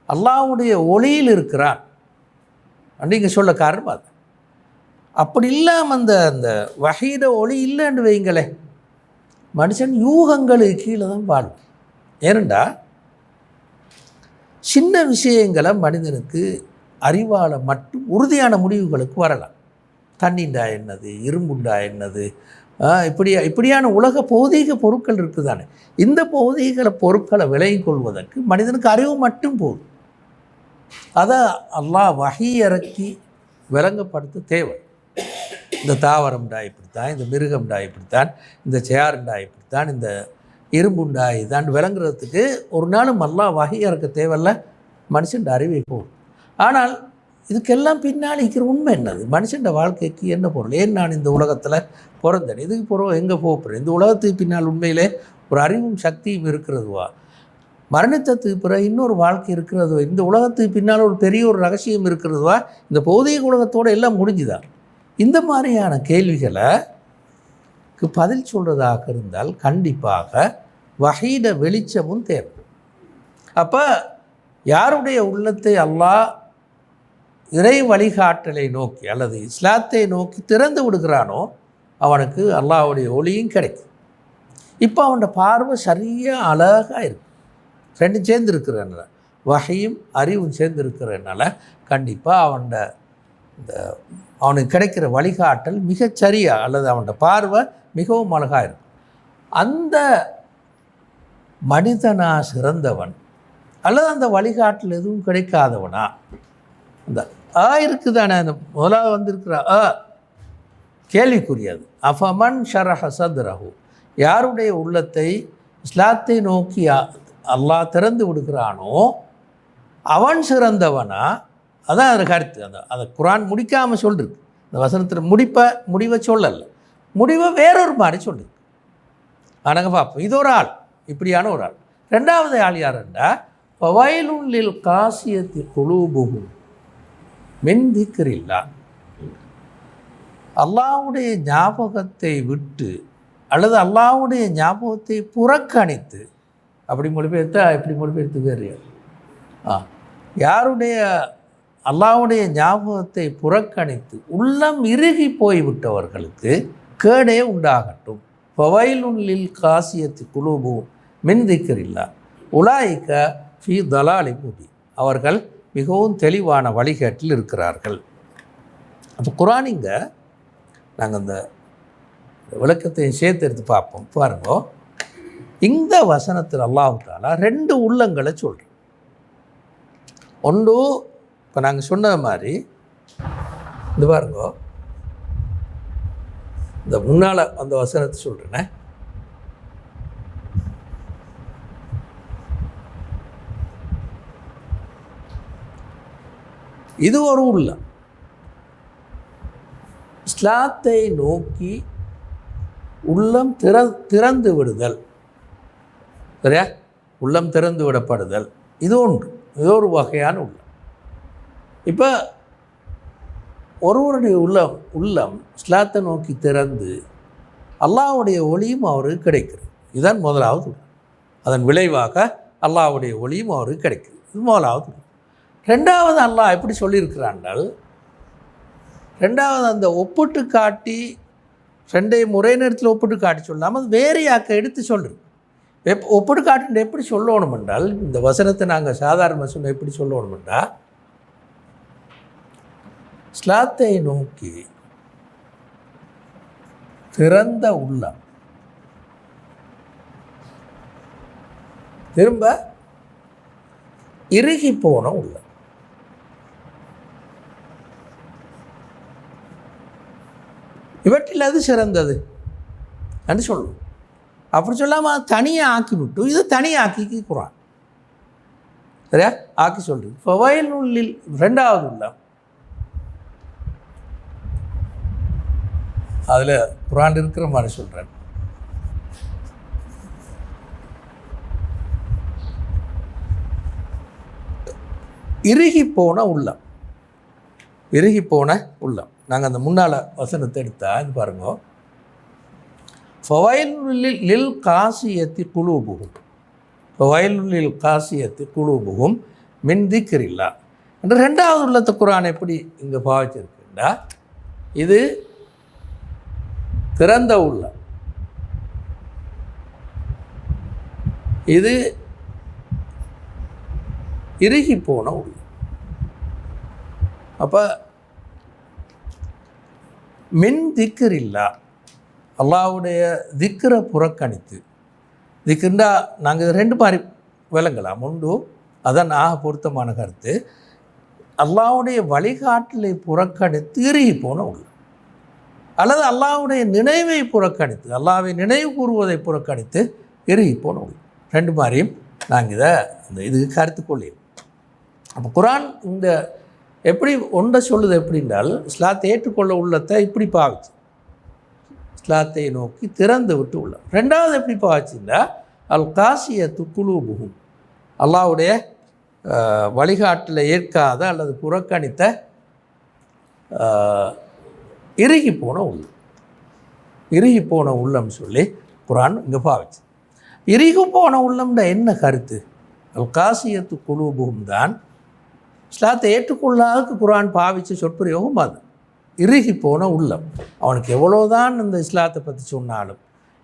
அல்லாஹ்வுடைய ஒளியில் இருக்கிறான் அப்படின்னு இங்கே சொல்ல காரணம் அது. அப்படி இல்லாமல் அந்த வஹீட ஒளி இல்லைன்னு வைங்களே, மனுஷன் யூகங்களுக்கு கீழே தான் வாழும். ஏனெண்டா சின்ன விஷயங்களை மனிதனுக்கு அறிவால் மட்டும் உறுதியான முடிவுகளுக்கு வரலாம். தண்ணிண்டா என்னது, இரும்புண்டா என்னது, இப்படியான உலக பௌதீக பொருட்கள் இருக்குது தானே. இந்த பௌதீக பொருட்களை விலகி கொள்வதற்கு மனிதனுக்கு அறிவு மட்டும் போதும். அதை அல்லாஹ் வஹீ இறக்கி விளங்கப்படுத்த தேவை. இந்த தாவரம்டா இப்படித்தான், இந்த மிருகம்டா இப்படித்தான், இந்த சேருண்டா இப்படித்தான், இந்த இரும்புண்டா இதான் விளங்குறதுக்கு ஒரு நாளும் அல்லாஹ் வஹீ இறக்க தேவையில்ல, மனுஷன் அறிவை போகும். ஆனால் இதுக்கெல்லாம் பின்னால் இருக்கிற உண்மை என்னது, மனுஷன் வாழ்க்கைக்கு என்ன பொருள், ஏன் நான் இந்த உலகத்தில் பிறந்தேன், இதுக்கு பிறகு எங்கே போகிறேன், இந்த உலகத்துக்கு பின்னால் உண்மையிலே ஒரு அறிவும் சக்தியும் இருக்கிறதுவா, மரணத்துக்கு பிறகு இன்னொரு வாழ்க்கை இருக்கிறதுவா, இந்த உலகத்துக்கு பின்னால் ஒரு பெரிய ஒரு ரகசியம் இருக்கிறதுவா, இந்த பௌதிக உலகத்தோடு எல்லாம் முடிஞ்சுதான். இந்த மாதிரியான கேள்விகளுக்கு பதில் சொல்கிறதாக இருந்தால் கண்டிப்பாக வஹீட வெளிச்சமும் தேவை. அப்போ யாருடைய உள்ளத்தை அல்லாஹ் இறை வழிகாட்டலை நோக்கி அல்லது இஸ்லாத்தை நோக்கி திறந்து விடுகிறானோ அவனுக்கு அல்லாஹ்வுடைய ஒளியும் கிடைக்கும். இப்போ அவனோட பார்வை சரியாக அழகாக இருக்கும். ரெண்டும் சேர்ந்து இருக்கிறதுனால, வகையும் அறிவும் சேர்ந்து இருக்கிறதுனால கண்டிப்பாக அவனுக்கு கிடைக்கிற வழிகாட்டல் மிகச்சரியாக அல்லது அவனோட பார்வை மிகவும் அழகாக இருக்கும். அந்த மனிதனா சிறந்தவன் அல்லது அந்த வழிகாட்டல் எதுவும் கிடைக்காதவனா? அந்த இருக்குதானே, அந்த முதலாவது வந்திருக்கிற கேள்விக்குரியது. அஃபமன் ஷரஹ சத்ரஹு, யாருடைய உள்ளத்தை இஸ்லாத்தை நோக்கி அல்லாஹ் திறந்து விடுகிறானோ அவன் சிறந்தவனா? அதான் அது கருத்து. அதை குர்ஆன் முடிக்காமல் சொல்லிருக்கு. இந்த வசனத்தில் முடிவை சொல்லலை, முடிவை வேறொரு மாதிரி சொல்லிருக்கு. ஆனாங்க பார்ப்போம். இது ஒரு ஆள், இப்படியான ஒரு ஆள். ரெண்டாவது ஆள் யாருண்டா, ஃபவைலுன் லில் காசியத்தி குலூபுஹும் மின் திக்ரில்லாஹ், அல்லாஹ்வுடைய ஞாபகத்தை விட்டு அல்லது அல்லாஹ்வுடைய ஞாபகத்தை புறக்கணித்து, அப்படி மொழிபெயர்த்தா இப்படி மொழிபெயர்த்து வேறு யாருடைய அல்லாஹ்வுடைய ஞாபகத்தை புறக்கணித்து உள்ளம் இறுகி போய்விட்டவர்களுக்கு கேடே உண்டாகட்டும். ஃபவைலுன் லில் காசியத்தி குலூபுஹும் மின் திக்ரில்லாஹ் உலாயிக ஃபீ தலாலின் முபீன், அவர்கள் மிகவும் தெளிவான வழிகாட்டில் இருக்கிறார்கள். அப்போ குர்ஆனிங்க நாங்கள் அந்த விளக்கத்தையும் சேர்த்து எடுத்து பார்ப்போம். பாருங்க, இந்த வசனத்தில் அல்லாஹ் தஆலா 2 உள்ளங்களை சொல்கிறோம். ஒன்று இப்போ நாங்கள் சொன்ன மாதிரி இந்த பாருங்க, இந்த முன்னால் அந்த வசனத்தை சொல்கிறேன்னே, இது ஒரு உள்ளம். இஸ்லாத்தை நோக்கி உள்ளம் திறந்து விடுதல், சரியா? உள்ளம் திறந்து விடப்படுதல், இது ஒன்று. இது ஒரு வகையான உள்ளம். இப்போ ஒருவருடைய உள்ளம் இஸ்லாத்தை நோக்கி திறந்து அல்லாஹ்வுடைய ஒளியும் அவருக்கு கிடைக்கிறது. இதுதான் முதலாவது உள்ளம். அதன் விளைவாக அல்லாஹ்வுடைய ஒளியும் அவருக்கு கிடைக்கிறது. இது முதலாவது உள்ளம். ரெண்டாவது அல்லாஹ் எப்படி சொல்லியிருக்கிறான்னால், ரெண்டாவது அந்த ஒப்பிட்டு காட்டி ரெண்டையும் ஒரே நேரத்தில் ஒப்பிட்டு காட்டி சொல்லாமல் அது வேறையாக்க எடுத்து சொல்கிறது. ஒப்பிட்டு காட்டு எப்படி சொல்லணும் என்றால், இந்த வசனத்தை நாங்கள் சாதாரண சொன்ன எப்படி சொல்லணும் என்றால், இஸ்லாத்தை நோக்கி திறந்த உள்ளம் திரும்ப இறுகி போன உள்ளம். இவற்றில் அது சிறந்தது என்று சொல்லணும். அப்படி சொல்லாமல் தனியாக ஆக்கிவிட்டு இது தனியாக ஆக்கி குர்ஆன் சரியா ஆக்கி சொல்கிறது. ஃபவைலுன் லில் ரெண்டாவது உள்ளம், அதில் குர்ஆன் இருக்கிற மாதிரி சொல்கிறேன். இறுகி போன உள்ளம், இறுகி போன உள்ளம். நாங்கள் அந்த முன்னால் வசனத்தை எடுத்தால் இது பாருங்க, ஃபவைலுன் லில் காசியத்தி குலூபுஹும், ஃபவைலுன் லில் காசியத்தி குலூபுஹும் மின் திக்ரில்லாஹ் என்ற ரெண்டாவது உள்ளத்தை குர்ஆன் எப்படி இங்கே பாவிச்சிருக்குண்டா, இது திறந்த உள்ளம், இது இறுகி போன உள்ளம். அப்போ மின் திக்ரில்லாஹ், அல்லாஹ்வுடைய திக்ரை புறக்கணித்து, திக்ருண்டா நாங்கள் இது 2 மாதிரி விளங்கலாம். ஒன்று அதான் பொருத்தமான கருத்து, அல்லாஹ்வுடைய வழிகாட்டலை புறக்கணித்து இறுகி போன உள்ளம், அல்லது அல்லாஹ்வுடைய நினைவை புறக்கணித்து, அல்லாஹ்வை நினைவு கூறுவதை புறக்கணித்து இறுகி போன உள்ளம். 2 மாதிரியும் நாங்கள் இதுக்கு கருத்து கொள்ளையும். அப்போ குர்ஆன் இந்த எப்படி ஒன்றை சொல்லுது எப்படின்றால், இஸ்லாத்தை ஏற்றுக்கொள்ள உள்ளத்தை இப்படி பாவிச்சு இஸ்லாத்தை நோக்கி திறந்து விட்டு உள்ளம். ரெண்டாவது எப்படி பாவிச்சுன்னா, அல் காசியத்து குலூபுஹும், அல்லாஹ்வுடைய வழிகாட்டில் ஏற்காத அல்லது புறக்கணித்த இறுகி போன உள்ளம், இறுகி போன உள்ளம் சொல்லி குர்ஆன் இங்கே பாவிச்சு. இறுகி போன உள்ளம்ன்ற என்ன கருத்து? அல் காசியத்து குலூபுஹும் தான் இஸ்லாத்தை ஏற்றுக்கொள்ளாததுக்கு குர்ஆன் பாவித்த சொற்பிரயோகம் அது. இறுகி போன உள்ளம். அவனுக்கு எவ்வளோதான் இந்த இஸ்லாத்தை பற்றி சொன்னாலும்,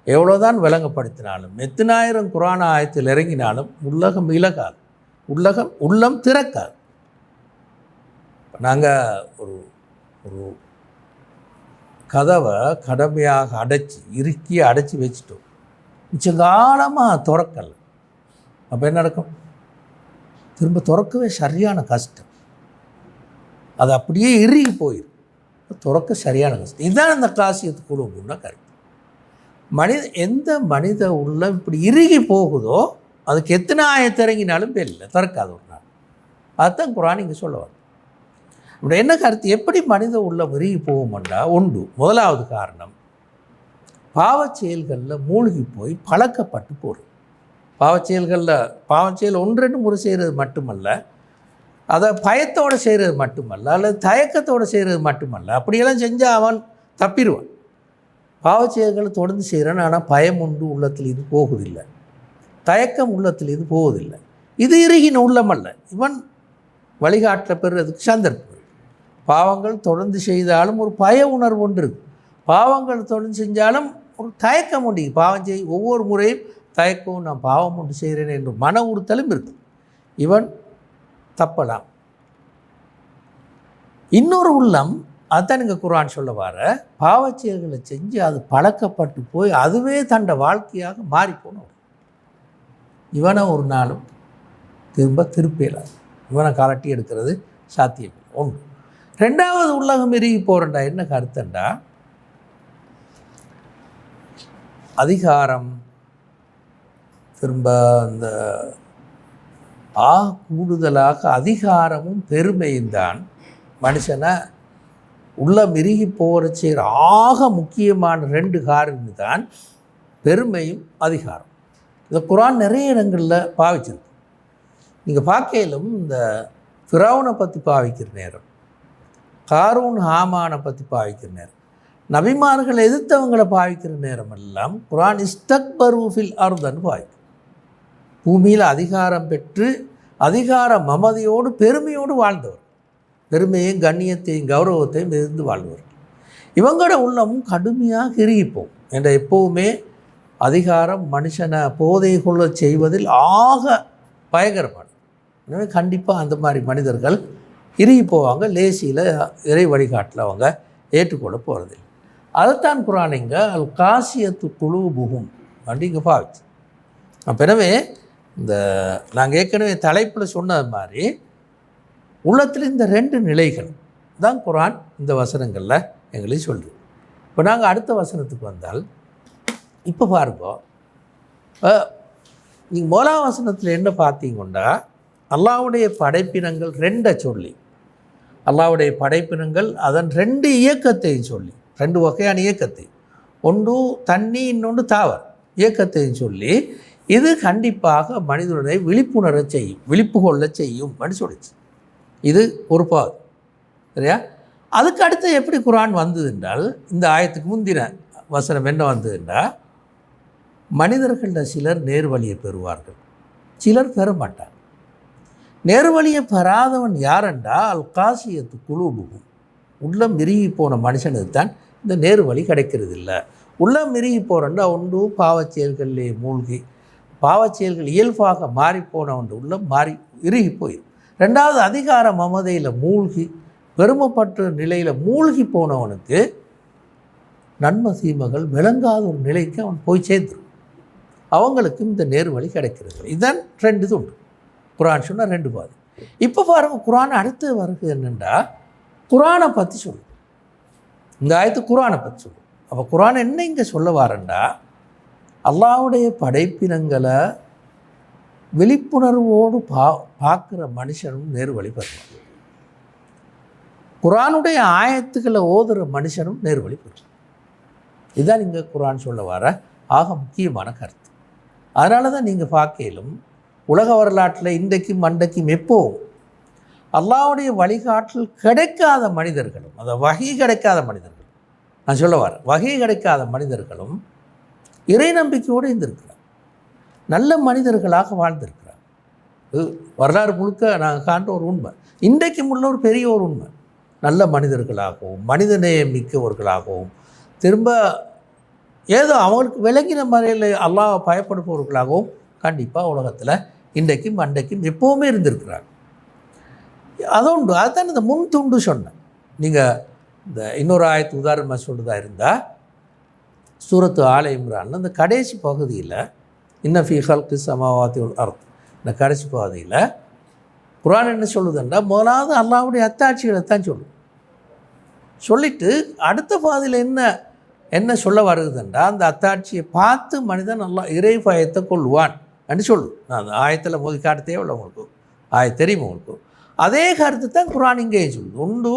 எவ்வளோதான் விளங்கப்படுத்தினாலும், எத்தனாயிரம் குர்ஆன் ஆயத்தில் இறங்கினாலும் உள்ளகம் இலகாது, உள்ளம் திறக்காது. நாங்கள் ஒரு ஒரு கதவை கடமையாக இறுக்கி அடைச்சி வச்சுட்டோம், மிச்சங்காலமாக திறக்கலை. அப்போ என்ன நடக்கும்? திரும்ப திறக்கவே சரியான கஷ்டம். அது அப்படியே இறுகி போயிடும். திறக்க சரியான கஷ்டம். இதுதான் இந்த காசியத்து குழுவுன்னா கருத்து. எந்த மனித உள்ளம் இப்படி இறுகி போகுதோ அதுக்கு எத்தனை ஆயத்திறங்கினாலும் இல்லை, திறக்காது ஒரு நாள். அதுதான் குர்ஆன் இங்கே சொல்ல வரும். இப்படி என்ன கருத்து? எப்படி மனித உள்ளம் இறுகி போகும்னா, ஒன்று, முதலாவது காரணம் பாவச் செயல்களில் மூழ்கி போய் பழக்கப்பட்டு போகிறது. பாவச்செயல் ஒன்று ரெண்டு முறை செய்கிறது மட்டுமல்ல, அதை பயத்தோடு செய்கிறது மட்டுமல்ல, அல்லது தயக்கத்தோடு செய்கிறது மட்டுமல்ல. அப்படியெல்லாம் செஞ்சால் அவன் தப்பிடுவான். பாவச்செயல்களை தொடர்ந்து செய்கிறான், ஆனால் பயம் உண்டு உள்ளத்தில் இது போகுதில்லை, தயக்கம் உள்ளத்தில் இது போவதில்லை. இது இறுகின உள்ளமல்ல. இவன் வழிகாட்ட பெறுறதுக்கு சந்தர்ப்பம். பாவங்கள் தொடர்ந்து செய்தாலும் ஒரு பய உணர்வு ஒன்று இருக்குது. பாவங்கள் தொடர்ந்து செஞ்சாலும் ஒரு தயக்கம் உண்டு. பாவம் ஒவ்வொரு முறையும் தயக்கவும் நான் பாவம் ஒன்று செய்கிறேன் என்று மன உறுத்தலும் இருக்குது. இவன் தப்பலாம். இன்னொரு உள்ளம், அதுதான் நீங்கள் குர்ஆன் சொல்ல வர, பாவச்செயல்களை செஞ்சு அது பழக்கப்பட்டு போய் அதுவே தன்னை வாழ்க்கையாக மாறிப்போனோம். இவனை ஒரு நாளும் திருப்பியலாது. இவனை கலட்டி எடுக்கிறது சாத்தியம் ஒன்று. ரெண்டாவது, உள்ளகம் இறுகி போகிறண்டா என்ன கருத்தண்டா, அதிகாரம் திரும்ப அந்த கூடுதலாக அதிகாரமும் பெருமையும் தான் மனுஷனை உள்ளம் இறுகி போகிற செய்கிற முக்கியமான ரெண்டு காரணம் தான் பெருமையும் அதிகாரம். இந்த குர்ஆன் நிறைய இடங்களில் பாவிச்சிருக்கு. நீங்கள் பார்க்கையிலும் இந்த ஃபிரௌனை பற்றி பாவிக்கிற நேரம், காரூன் ஹாமானை பற்றி பாவிக்கிற நேரம், நபிமார்களை எதிர்த்தவங்களை பாவிக்கிற நேரம் எல்லாம் குர்ஆன் இஸ்தக்பரு ஃபில் அர்தன்னு பாவிக்கும். பூமியில் அதிகாரம் பெற்று அதிகார மமதையோடு பெருமையோடு வாழ்ந்தவர், பெருமையும் கண்ணியத்தையும் கௌரவத்தையும் இருந்து வாழ்ந்தவர். இவங்களோட உள்ளமும் கடுமையாக இறுகிப்போம் என்ற எப்போவுமே அதிகாரம் மனுஷனை போதை கொள்ள செய்வதில் பயங்கரமானது. எனவே கண்டிப்பாக அந்த மாதிரி மனிதர்கள் இறுகி போவாங்க. லேசியில் இறை வழிகாட்டில் அவங்க ஏற்றுக்கொள்ள போகிறதில்லை. அதைத்தான் குர்ஆன் இங்கே அல் காசியத்து குலூபுஹும் அப்படி இங்கே பாவிச்சு. எனவே இந்த நாங்கள் ஏற்கனவே தலைப்பில் சொன்னது மாதிரி உள்ளத்தில் இந்த ரெண்டு நிலைகள் தான் குர்ஆன் இந்த வசனங்களில் எங்களுக்கு சொல்லுது. இப்போ நாங்கள் அடுத்த வசனத்துக்கு வந்தால், இப்போ பாருங்க, நீங்கள் முதலாம் வசனத்தில் என்ன பார்த்தீங்கன்னா, அல்லாஹ்வுடைய படைப்பினங்கள் ரெண்டை சொல்லி, அல்லாஹ்வுடைய படைப்பினங்கள் அதன் ரெண்டு இயக்கத்தையும் சொல்லி, ரெண்டு வகையான இயக்கத்தை, ஒன்று தண்ணி இன்னொன்று தாவர் இயக்கத்தையும் சொல்லி, இது கண்டிப்பாக மனிதனுடைய விழிப்பு கொள்ள செய்யும் அப்படின்னு சொல்லிச்சு. இது ஒரு பாது சரியா. அதுக்கு அடுத்து எப்படி குர்ஆன் வந்தது என்றால், இந்த ஆயத்துக்கு முந்தின வசனம் என்ன வந்தது என்றால், மனிதர்களில் சிலர் நேர்வழியை பெறுவார்கள், சிலர் பெற மாட்டார். நேர்வழியை பெறாதவன் யாரென்றால் அல் காசியத்து குலூபுகும், உள்ளம் இறுகி போன மனுஷனுக்கு தான் இந்த நேர்வழி கிடைக்கிறது இல்லை. உள்ளம் இறுகி போகிறண்டா ஒன்று பாவச்செயல்களிலே மூழ்கி, பாவச்செயல்கள் இயல்பாக மாறிப்போனவன் உள்ளம் இறுகி போயிடும். ரெண்டாவது, அதிகார மமதையில் மூழ்கி பெருமைப்பட்ட நிலையில் மூழ்கி போனவனுக்கு நன்மை தீமைகள் விளங்காத ஒரு நிலைக்கு அவன் போய் சேர்ந்துடும். அவங்களுக்கும் இந்த நேர்வழி கிடைக்கிறது. இதுதான் ரெண்டு இது உண்டு. குர்ஆன் சொன்னால் ரெண்டு பாதி. இப்போ பாருங்க, குர்ஆன் அடுத்து வருது என்னென்னா, குர்ஆனை பற்றி சொல்லும். இந்த ஆயத்து குர்ஆனை பற்றி சொல்லும். அப்போ குர்ஆன் என்ன இங்கே சொல்ல வாரண்டா, அல்லாஹ்வுடைய படைப்பினங்களை விழிப்புணர்வோடு பார்க்குற மனுஷனும் நேர்வழி பெறுவான். குர்ஆனுடைய ஆயத்துக்களை ஓதுகிற மனுஷனும் நேர்வழி பெறுவான். இதுதான் இங்கே குர்ஆன் சொல்ல வர முக்கியமான கருத்து. அதனால தான் நீங்கள் பார்க்கையிலும் உலக வரலாற்றில் இன்றைக்கும் அன்றைக்கும் எப்போவும் அல்லாஹ்வுடைய வழிகாட்டல் கிடைக்காத மனிதர்களும், அதை வகை கிடைக்காத மனிதர்களும், நான் சொல்ல வரேன், வகை கிடைக்காத மனிதர்களும் இறை நம்பிக்கையோடு இருந்திருக்கிறார், நல்ல மனிதர்களாக வாழ்ந்திருக்கிறார். வரலாறு முழுக்க நாங்கள் காண்ற ஒரு உண்மை, இன்றைக்கும் உள்ள ஒரு பெரிய ஒரு உண்மை. நல்ல மனிதர்களாகவும் மனிதநேயம் மிக்கவர்களாகவும் திரும்ப ஏதோ அவங்களுக்கு விளங்கின முறையில் அல்லாஹ் பயப்படுபவர்களாகவும் கண்டிப்பாக உலகத்தில் இன்றைக்கும் அன்றைக்கும் எப்போவுமே இருந்திருக்கிறாங்க. அதோண்டு அதுதான் இந்த முன் துண்டு சொன்னேன். நீங்கள் இந்த இன்னொரு ஆயத்து உதாரணமாக சொல்கிறதா இருந்தால் சூரத்து ஆல இம்ரான் அந்த கடைசி பகுதியில் இன்னஃபி ஹல்கி சமாவாத்தி அர்த், இந்த கடைசி பகுதியில் குர்ஆன் என்ன சொல்லுதுன்னா முதலாவது அல்லாஹ்வுடைய அத்தாட்சிகளை தான் சொல்லிட்டு அடுத்த பாதையில் என்ன சொல்ல வருதுன்றா அந்த அத்தாட்சியை பார்த்து மனிதன் நல்லா இறை பயத்தை கொள்வான் என்று சொல்லு. நான் அந்த ஆயத்தில் மோதி காட்ட தேவையில்லை உங்களுக்கு, தெரியும் உங்களுக்கு. அதே கருத்து தான் குர்ஆன் இங்கே சொல்லுது. ஒன்று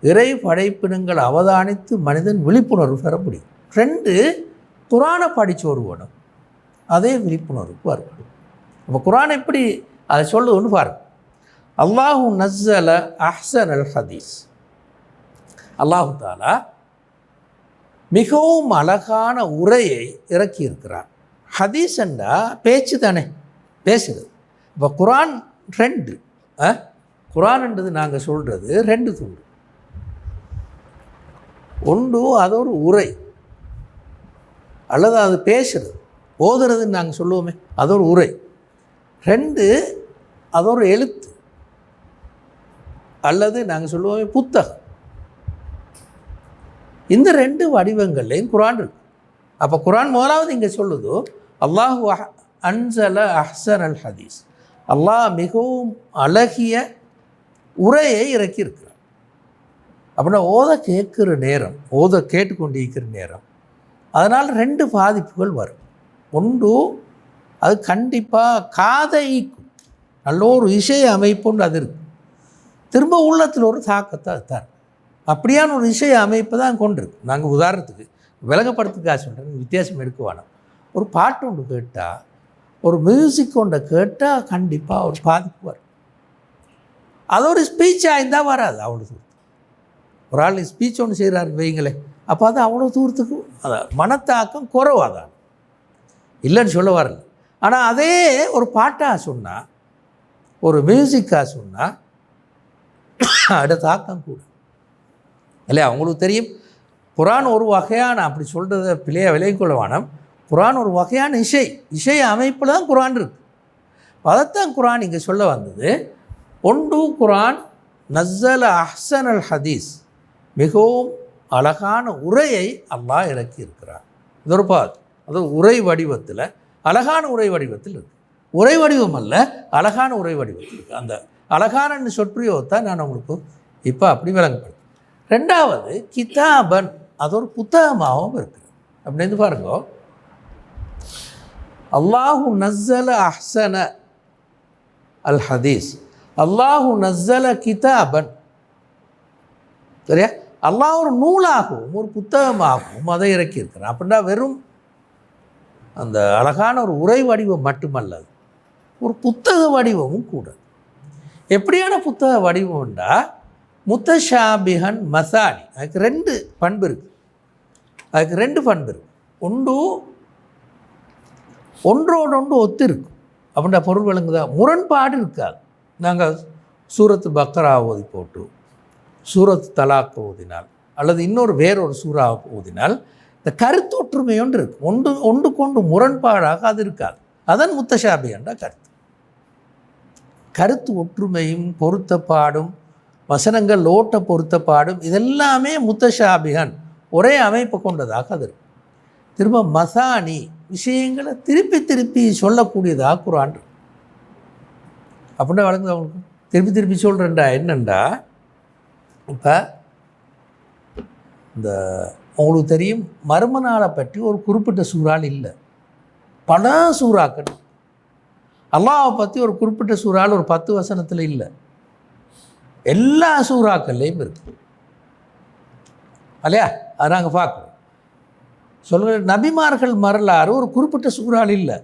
இறை படைப்பினங்கள் அவதானித்து மனிதன் விழிப்புணர்வு பெற முடியும். 2 குர்ஆனை படித்து வருவனும் அதே விழிப்புணர்வுக்கு வருவனும். அப்போ குர்ஆன் எப்படி அதை சொல்லுதுன்னு பாருங்கள். அல்லாஹு நஸ்ஸல அஹ்ஸன் அல் ஹதீஸ், அல்லாஹு தாலா மிகவும் அழகான உரையை இறக்கியிருக்கிறார். ஹதீஸ் என்றால் பேச்சு தானே, பேசுகிறது. இப்போ குர்ஆன் 2, குர்ஆன்ன்றது நாங்கள் சொல்கிறது 2 துண்டு. ஒன்று அது ஒரு உரை அல்லது அது பேசுகிறது, ஓதுறதுன்னு நாங்கள் சொல்லுவோமே, அது ஒரு உரை. 2 அது ஒரு எழுத்து அல்லது நாங்கள் சொல்லுவோமே புத்தகம். இந்த 2 வடிவங்கள்லையும் குர்ஆன் இருக்கு. அப்போ குர்ஆன் முதலாவது இங்கே சொல்லுதோ அல்லாஹு அன்ஸல அஹ்ஸன் அல் ஹதீஸ், அல்லாஹ் மிகவும் அழகிய உரையை இறக்கியிருக்கிறார். அப்படின்னா ஓத கேட்டுக்கொண்டிருக்கிற நேரம் அதனால் 2 பாதிப்புகள் வரும். ஒன்று அது கண்டிப்பாக காதை ஈக்கும், நல்ல ஒரு இசை அமைப்புன்னு அது இருக்குது. திரும்ப உள்ளத்தில் ஒரு தாக்கத்தை அது தரும். அப்படியான ஒரு இசை அமைப்பு தான் கொண்டிருக்கு. நாங்கள் உதாரணத்துக்கு விளங்கப்படுத்துக்காக சொல்கிறேன், வித்தியாசம் எடுக்க வேணாம். ஒரு பாட்டு ஒன்று கேட்டால், ஒரு மியூசிக் ஒன்றை கேட்டால் கண்டிப்பாக ஒரு பாதிப்பு வரும். அது ஒரு ஸ்பீச்சாக இருந்தால் வராது அவ்வளோ தூரத்துக்கு. ஒரு ஆள் ஸ்பீச் ஒன்று செய்கிறாரு வைங்களே, அப்போ அது அவ்வளோ தூரத்துக்கு அதான் மனத்தாக்கம் குறைவாதான், இல்லைன்னு சொல்ல வரல. ஆனால் அதே ஒரு பாட்டாக சொன்னால், ஒரு மியூசிக்காக சொன்னால் அதோட தாக்கம் கூட இல்லையா? அவங்களுக்கு தெரியும் குர்ஆன் ஒரு வகையான, அப்படி சொல்கிறத பிள்ளையாக விலகிக்கொள்ள வேணாம், குர்ஆன் ஒரு வகையான இசை அமைப்பில் தான் குர்ஆன் இருக்குது. அதைத்தான் குர்ஆன் இங்கே சொல்ல வந்தது. ஒன்று குர்ஆன் நஸ்ஸல அஹ்ஸன் அல் ஹதீஸ், மிகவும் அழகான உரையை அல்லாஹ் இறக்கி இருக்கிறார். இது ஒரு அது உரை வடிவத்தில், அழகான உரை வடிவத்தில் இருக்குது. உரை வடிவம் அல்ல, அழகான உரை வடிவத்தில் இருக்குது. அந்த அழகான சொற்பிரயோகத்தை நான் உங்களுக்கு இப்போ அப்படி விளங்கப்படுத்தேன். 2வது கிதாபன், அது ஒரு புத்தகமாகவும் இருக்குது. அப்படின்னு பாருங்க, அல்லாஹு நஸ்ஸல அஹ்ஸன அல் ஹதீஸ், அல்லாஹு நஸ்ஸல கிதாபன். சரியா? அல்லாஹ் ஒரு நூலாகவும் ஒரு புத்தகமாகவும் அதை இறக்கியிருக்கிறான். அப்படின்னா வெறும் அந்த அழகான ஒரு உரை வடிவம் மட்டுமல்ல, ஒரு புத்தக வடிவமும் கூட. எப்படியான புத்தக வடிவம்டா முத்தஷாபிஹன் மசானி, அதுக்கு 2 பண்பு இருக்குது. ஒன்றோடு ஒத்து இருக்கும். அப்படின்னா பொருள் விளங்குதா, முரண்பாடு இருக்காது. நாங்கள் சூரத்து பக்ரா ஓதி போட்டு சூரத்து தலாக் ஓதினால் அல்லது வேறொரு சூறா ஓதினால் இந்த கருத்தொற்றுமையொன்று இருக்குது. ஒன்றுக்கொண்டு முரண்பாடாக அது இருக்காது. அதன் முத்தஷாபி என்ற கருத்து ஒற்றுமையும் பொருத்தப்பாடும் வசனங்கள் ஓட்ட பொருத்தப்பாடும் இதெல்லாமே முத்தஷாபிகன் ஒரே அமைப்பு கொண்டதாக அது இருக்கும். திரும்ப மசானி, விஷயங்களை திருப்பி சொல்லக்கூடியதாக குர்ஆன். அப்படின்னா வழங்குது அவங்களுக்கு திருப்பி சொல்கிறேன்டா என்னண்டா, இப்போ இந்த உங்களுக்கு தெரியும் மர்ம நாளை பற்றி ஒரு குறிப்பிட்ட சூறால் இல்லை, பல சூறாக்கள். அல்லாஹ்வை பற்றி ஒரு குறிப்பிட்ட சூறால் ஒரு 10 வசனத்தில் இல்லை, எல்லா சூறாக்கள்லேயும் இருக்குது இல்லையா? அதை நாங்கள் பார்க்குறோம். சொல்கிற நபிமார்கள் வரலாறு ஒரு குறிப்பிட்ட சூறால் இல்லை,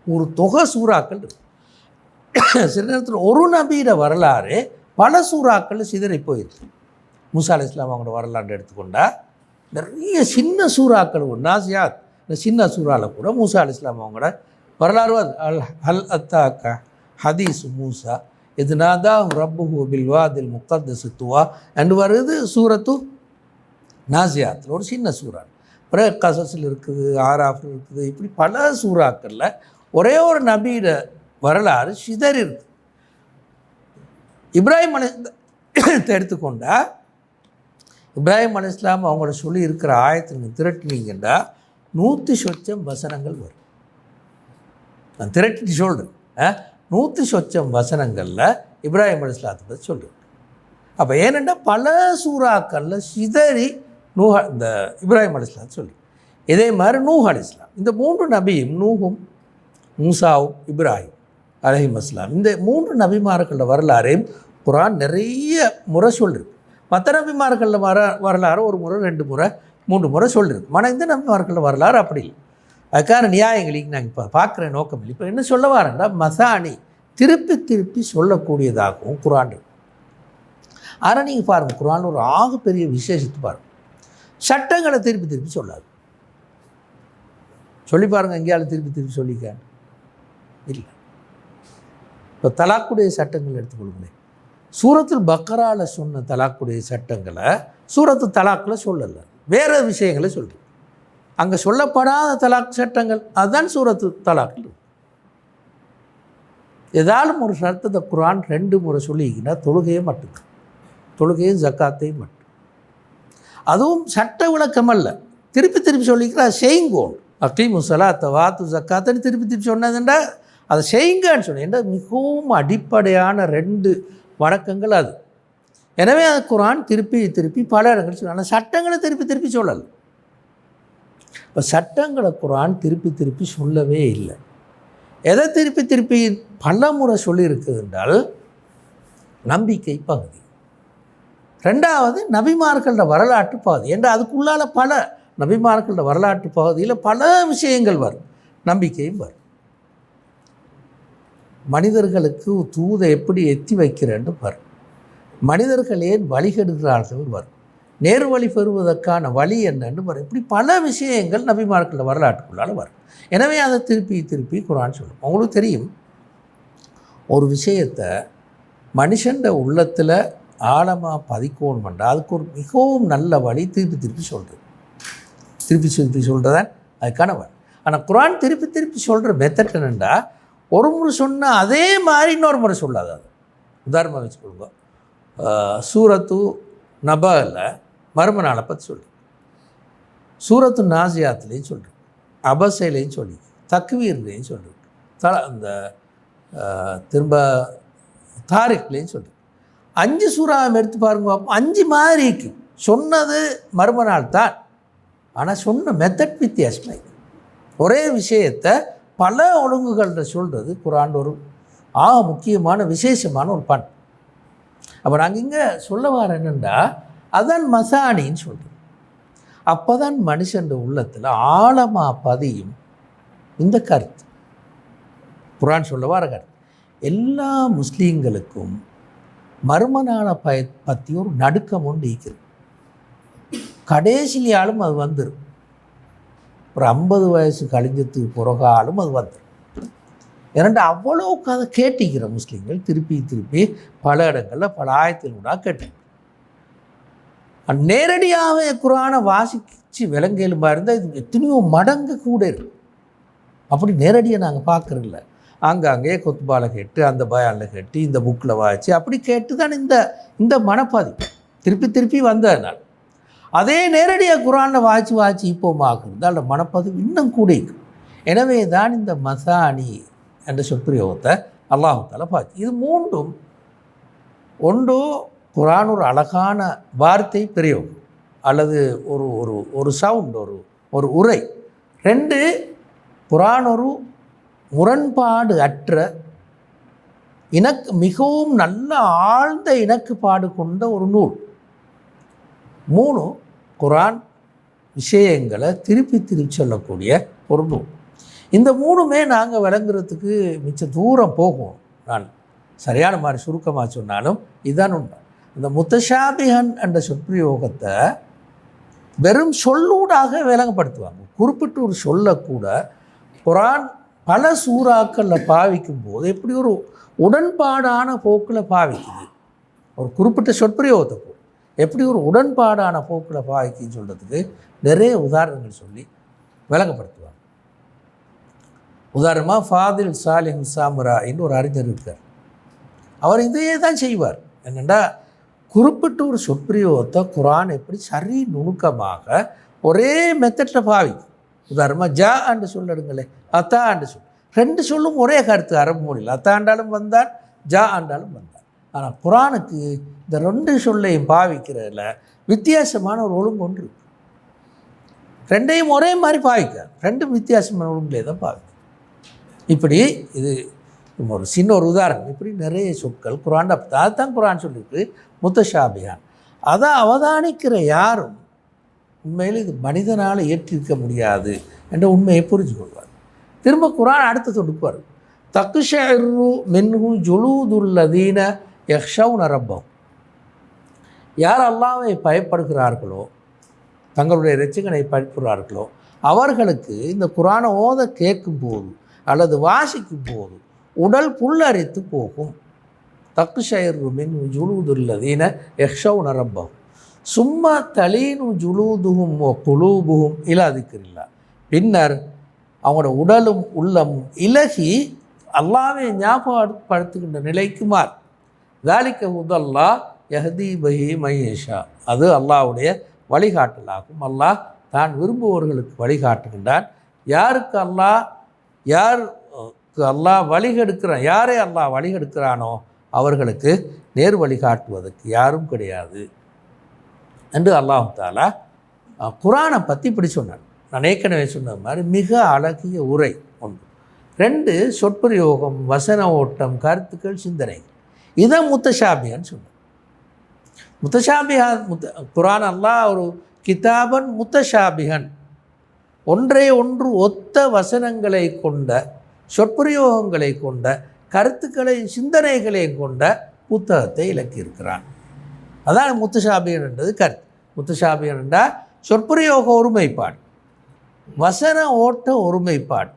ஒரு தொகை சூறாக்கள் இருக்குது. சில நேரத்தில் ஒரு நபியோட வரலாறு பல சூறாக்கள் சிதறி போயிருக்கு. மூசா அலைஹிஸ்ஸலாம் அவங்களோட வரலாறு எடுத்துக்கொண்டால் நிறைய சின்ன சூறாக்கள், நாசியாத், இந்த சின்ன சூறாவில் கூட மூசா அலைஹிஸ்ஸலாம் அவங்களோட வரலாறு அல் அத்தாக்கா ஹதீஸ் மூசா இது நாதா ரப்புஹு பில்வாதில் முக்கத்தஸ் துவா என்று வருது சூரத்து நாசியாத்தில் ஒரு சின்ன சூறா. பிறகு கசஸில் இருக்குது, ஆராஃபில் இருக்குது, இப்படி பல சூறாக்களில் ஒரே ஒரு நபியோட வரலாறு சிதறி இருக்குது. இப்ராஹிம் எடுத்துக்கொண்டால் இப்ராஹிம் அலைஹிஸ்ஸலாம் அவங்களோட சொல்லி இருக்கிற ஆயத்துக்கு திரட்டினீங்கன்னா 100 சொச்சம் வசனங்கள் வரும். நான் திரட்டி சொல்கிறேன், 100 சொச்சம் வசனங்களில் இப்ராஹிம் அலைஹிஸ்ஸலாத்தை பற்றி சொல்கிறேன். அப்போ ஏனெண்டா பல சூறாக்களில் சிதறி இந்த இப்ராஹிம் அலைஹிஸ்ஸலாம் சொல்லி, இதே மாதிரி நூஹ் அலைஹிஸ்ஸலாம், இந்த 3 நபியும் நூஹும் மூசாவும் இப்ராஹிம் அலைஹிஸ்ஸலாம், இந்த 3 நபிமார்களோட வரலாறையும் குர்ஆன் நிறைய முறை சொல்லிருக்கு. மற்ற நபிமார்களில் வரலாறு ஒரு முறை 2 முறை 3 முறை சொல்லியிருக்கு. ஆனால் இந்த நபிமார்களில் வரலாறு அப்படி இல்லை. அதுக்கான நியாயங்களுக்கு நாங்கள் இப்போ பார்க்குற நோக்கம் இல்லை. இப்போ என்ன சொல்ல வரேன்னா, மசானி திருப்பி திருப்பி சொல்லக்கூடியதாகவும் குர்ஆன் இருக்கு. ஆனால் நீங்கள் பாருங்கள், குர்ஆன் ஒரு ஆகப்பெரிய விசேஷத்தை பாருங்கள், சட்டங்களை திருப்பி திருப்பி சொல்லாது. சொல்லி பாருங்கள், எங்கேயாலும் திருப்பி திருப்பி சொல்லிக்க இல்லை. இப்போ தலாக்குடைய சட்டங்கள் எடுத்துக்கொள்ளுங்களேன். சூரத்துல் பக்கராவில் சொன்ன தலாக்குடைய சட்டங்களை சூரத்து தலாக்கில் சொல்லலை, வேறு விஷயங்களை சொல்கிறேன். அங்கே சொல்லப்படாத தலாக் சட்டங்கள் அதுதான் சூரத்து தலாக்கில். ஏதாலும் ஒரு சட்டத்தை குர்ஆன் 2 முறை சொல்லிக்கினா தொழுகையே மட்டும்தான், தொழுகையும் ஜக்காத்தையும் மட்டும். அதுவும் சட்ட விளக்கம் அல்ல, திருப்பி திருப்பி சொல்லிக்கிறா செய்யுங்கோன். அக்கீமு ஸலாத்த வாத்து ஜக்காத்தன்னு திருப்பி திருப்பி சொன்னதுண்டா அதை செய்யுங்கன்னு சொன்னேன். ஏன்னா மிகவும் அடிப்படையான 2 வணக்கங்கள் அது. எனவே அது குர்ஆன் திருப்பி திருப்பி பல இடங்கள் சொன்னாங்க. சட்டங்களை திருப்பி திருப்பி சொல்லலை. இப்போ சட்டங்களை குர்ஆன் திருப்பி திருப்பி சொல்லவே இல்லை. எதை திருப்பி திருப்பி பல முறை சொல்லியிருக்குது என்றால் நம்பிக்கை பகுதி, 2வது நபிமார்களோட வரலாற்று பகுதி. என்ற அதுக்குள்ளால் பல நபிமார்களோட வரலாற்று பகுதியில் பல விஷயங்கள் வரும், நம்பிக்கையும் வரும். மனிதர்களுக்கு தூதை எப்படி எத்தி வைக்கிறேன்னு வரும், மனிதர்கள் ஏன் வழிகெடுக்கிறார்கள் வரும், நேர் வழி பெறுவதற்கான வழி என்னன்னு வரும். இப்படி பல விஷயங்கள் நபிமார்களோட வரலாற்றுக்குள்ளால் வரும். எனவே அதை திருப்பி திருப்பி குர்ஆன் சொல்லும். உங்களுக்கு தெரியும், ஒரு விஷயத்தை மனுஷன் உள்ளத்தில் ஆழமாக பதிக்கணும்னா அதுக்கு ஒரு மிகவும் நல்ல வழி திருப்பி திருப்பி சொல்கிறது. திருப்பி திருப்பி சொல்கிறதான் அதுக்கான வழி. ஆனால் குர்ஆன் திருப்பி திருப்பி சொல்கிற மெத்தட் என்னென்னா, ஒரு முறை சொன்னால் அதே மாதிரி இன்னொரு முறை சொல்லாது. அது உதாரணமாக வச்சுக்கொள்ளுங்க, சூரத்து நபாவில் மர்ம நாளை பற்றி சொல்லி, சூரத்து நாசியாத்துலேயும் சொல்லிருக்கு, அபசையிலையும் சொல்லி, தக்வீர்லேயும் சொல்லிருக்கு, அந்த திரும்ப தாரிக்லேயும் சொல்லிருக்கு. 5 சூறாவை எடுத்து பாருங்க, 5 மாதிரி சொன்னது மர்ம நாள் தான், ஆனால் சொன்ன மெத்தட் வித்தியாசமாக ஒரே விஷயத்தை பல ஒழுங்குகள்ன்ற சொல்கிறது குர்ஆன் ஒரு முக்கியமான விசேஷமான ஒரு பண். அப்போ நாங்கள் இங்கே சொல்ல வர என்னென்னா, அதுதான் மசானின்னு சொல்கிறோம். அப்போ தான் மனுஷன் உள்ளத்தில் ஆழமாக பதியும் இந்த கருத்து, குர்ஆன் சொல்ல வர கருத்து. எல்லா முஸ்லீம்களுக்கும் மர்மனால பற்றி ஒரு நடுக்கம் ஒன்று இருக்கிறது. கடைசியாலும் அது வந்துடும், ஒரு 50 வயசு கழிஞ்சத்துக்கு பிறகாலும் அது வந்துடும். ஏன்னா அவ்வளோ கதை கேட்டிக்கிற முஸ்லீம்கள் திருப்பி திருப்பி பல இடங்களில் பல ஆயத்தில் கூட கேட்டு நேரடியாகவே குர்ஆனை வாசிச்சு விளங்கலுமா இருந்தால் இது எத்தனையோ மடங்கு கூட இருக்கும். அப்படி நேரடியாக நாங்கள் பார்க்குறதில்ல, அங்கங்கே கொத்துபாலை கேட்டு, அந்த பயானில் கேட்டு, இந்த புக்கில் வாய்ச்சி அப்படி கேட்டு தான் இந்த மனப்பாதி திருப்பி திருப்பி வந்ததுனால. அதே நேரடியாக குர்ஆனில் வாய்ச்சி இப்போ ஆக்குறது அந்த மனப்பதிவு இன்னும் கூட இருக்கும். எனவே தான் இந்த மசானி என்ற சொற்பிரயோகத்தை அல்லாஹ் தஆலா பார்த்து, இது 3ம் ஒன்று குர்ஆன் ஒரு அழகான வார்த்தை பிரயோகம் அல்லது ஒரு ஒரு ஒரு சவுண்ட், ஒரு உரை. 2 குர்ஆன் ஒரு முரண்பாடு அற்ற மிகவும் நல்ல ஆழ்ந்த இணக்குப்பாடு கொண்ட ஒரு நூல். 3 குர்ஆன் விஷயங்களை திருப்பி திருப்பி சொல்லக்கூடிய ஒரு நூல். இந்த 3மே நாங்கள் விளங்குறதுக்கு மிச்ச தூரம் போகும். நான் சரியான மாதிரி சுருக்கமாக சொன்னாலும் இதுதான் உண்மை. இந்த முத்தஷாபிஹன் என்ற சொற்பிரயோகத்தை வெறும் சொல்லூடாக விளங்கப்படுத்துவாங்க. குறிப்பிட்டு ஒரு சொல்லக்கூட குர்ஆன் பல சூறாக்களில் பாவிக்கும் போது எப்படி ஒரு உடன்பாடான போக்கில் பாவிக்குது, ஒரு குறிப்பிட்ட சொற்பிரயோகத்தை போ எப்படி ஒரு உடன்பாடான போக்கில் பாவிக்குன்னு சொல்கிறதுக்கு நிறைய உதாரணங்கள் சொல்லி விளங்கப்படுத்துவாங்க. உதாரணமாக ஃபாதில் சாலிஹ் சாமுரா என்று ஒரு அறிஞர் இருக்கார். அவர் இதையே தான் செய்வார். என்னென்னா, குறிப்பிட்ட ஒரு சொற்பிரயோகத்தை குரான் எப்படி சரி நுணுக்கமாக ஒரே மெத்தடில் பாவிக்கும். உதாரணமாக ஜா ஆண்டு சொல்லடுங்களேன், அத்தா ஆண்டு சொல், ரெண்டு சொல்லும் ஒரே கருத்து அரபு மொழியில். அத்தா ஆண்டாலும் வந்தால், ஜா ஆண்டாலும் வந்தால். ஆனால் குரானுக்கு இந்த ரெண்டு சொல்லையும் பாவிக்கிறதுல வித்தியாசமான ஒரு ஒழுங்கு ஒன்று இருக்கு. ரெண்டையும் ஒரே மாதிரி பாவிக்காது, ரெண்டும் வித்தியாசமான ஒழுங்குலே தான் பாவிக்கும். இப்படி இது ஒரு சின்ன ஒரு உதாரணம். இப்படி நிறைய சொற்கள் குரான் அதுதான் குரான் சொல்லியிருக்கு முத்தஷாபியான். அதை அவதானிக்கிற யாரும் உண்மையில் இது மனிதனால் ஏற்றிருக்க முடியாது என்ற உண்மையை புரிஞ்சு கொள்வார். திரும்ப குரான் அடுத்து தொடுப்பார். தக்குஷரு மின்ஹு ஜுலூதுல்லதீன யக்ஷவுன ரப்பஹும். யார் அல்லாஹ்வை பயப்படுகிறார்களோ, தங்களுடைய இரட்சகனை பயப்படுகிறார்களோ, அவர்களுக்கு இந்த குரானை ஓத கேட்கும் போது அல்லது வாசிக்கும் போது உடல் புல்லரித்து போகும். தக்குஷரு மின்ஹு ஜுலூதுல்லதீன யக்ஷவுன ரப்பஹும் சும்மா தலீனு ஜுலூதுஹும் குலூபுஹும் இலா திக்ரில்லா. பின்னர் அவங்களோட உடலும் உள்ளமும் இலகி அல்லாஹ்வை ஞாபகப்படுத்துகின்ற நிலைக்கு மாறு. ذَلِكَ هُدَى اللَّهِ يَهْدِي بِهِ مَن يَشَاءُ. அது அல்லாஹ்வுடைய வழிகாட்டலாகும். அல்லாஹ் தான் விரும்புபவர்களுக்கு வழிகாட்டுகின்றான். யாருக்கு அல்லாஹ் வழிகெடுக்கிறான், யாரை அல்லாஹ் வழிகெடுக்கிறானோ அவர்களுக்கு நேர் வழிகாட்டுவதற்கு யாரும் கிடையாது என்று அல்லாஹ் தஆலா குரானை பற்றி இப்படி சொன்னார். நான் ஏற்கனவே சொன்ன மாதிரி மிக அழகிய உரை ஒன்று. 2 சொற்பிரயோகம், வசன ஓட்டம், கருத்துக்கள், சிந்தனை. இதை முத்தஷாபியான்னு சொன்னார். குரான் அல்லாஹ் ஒரு கிதாபன் முத்தஷாபிகன், ஒன்றை ஒன்று ஒத்த வசனங்களை கொண்ட, சொற்பிரயோகங்களை கொண்ட, கருத்துக்களை சிந்தனைகளை கொண்ட புத்தகத்தை இலக்கியிருக்கிறான். அதான் முத்தஷாபியன் என்றது கருத்து. முத்தஷாபியன் என்றால் சொற்பிரயோக ஒருமைப்பாடு, வசன ஓட்ட ஒருமைப்பாடு,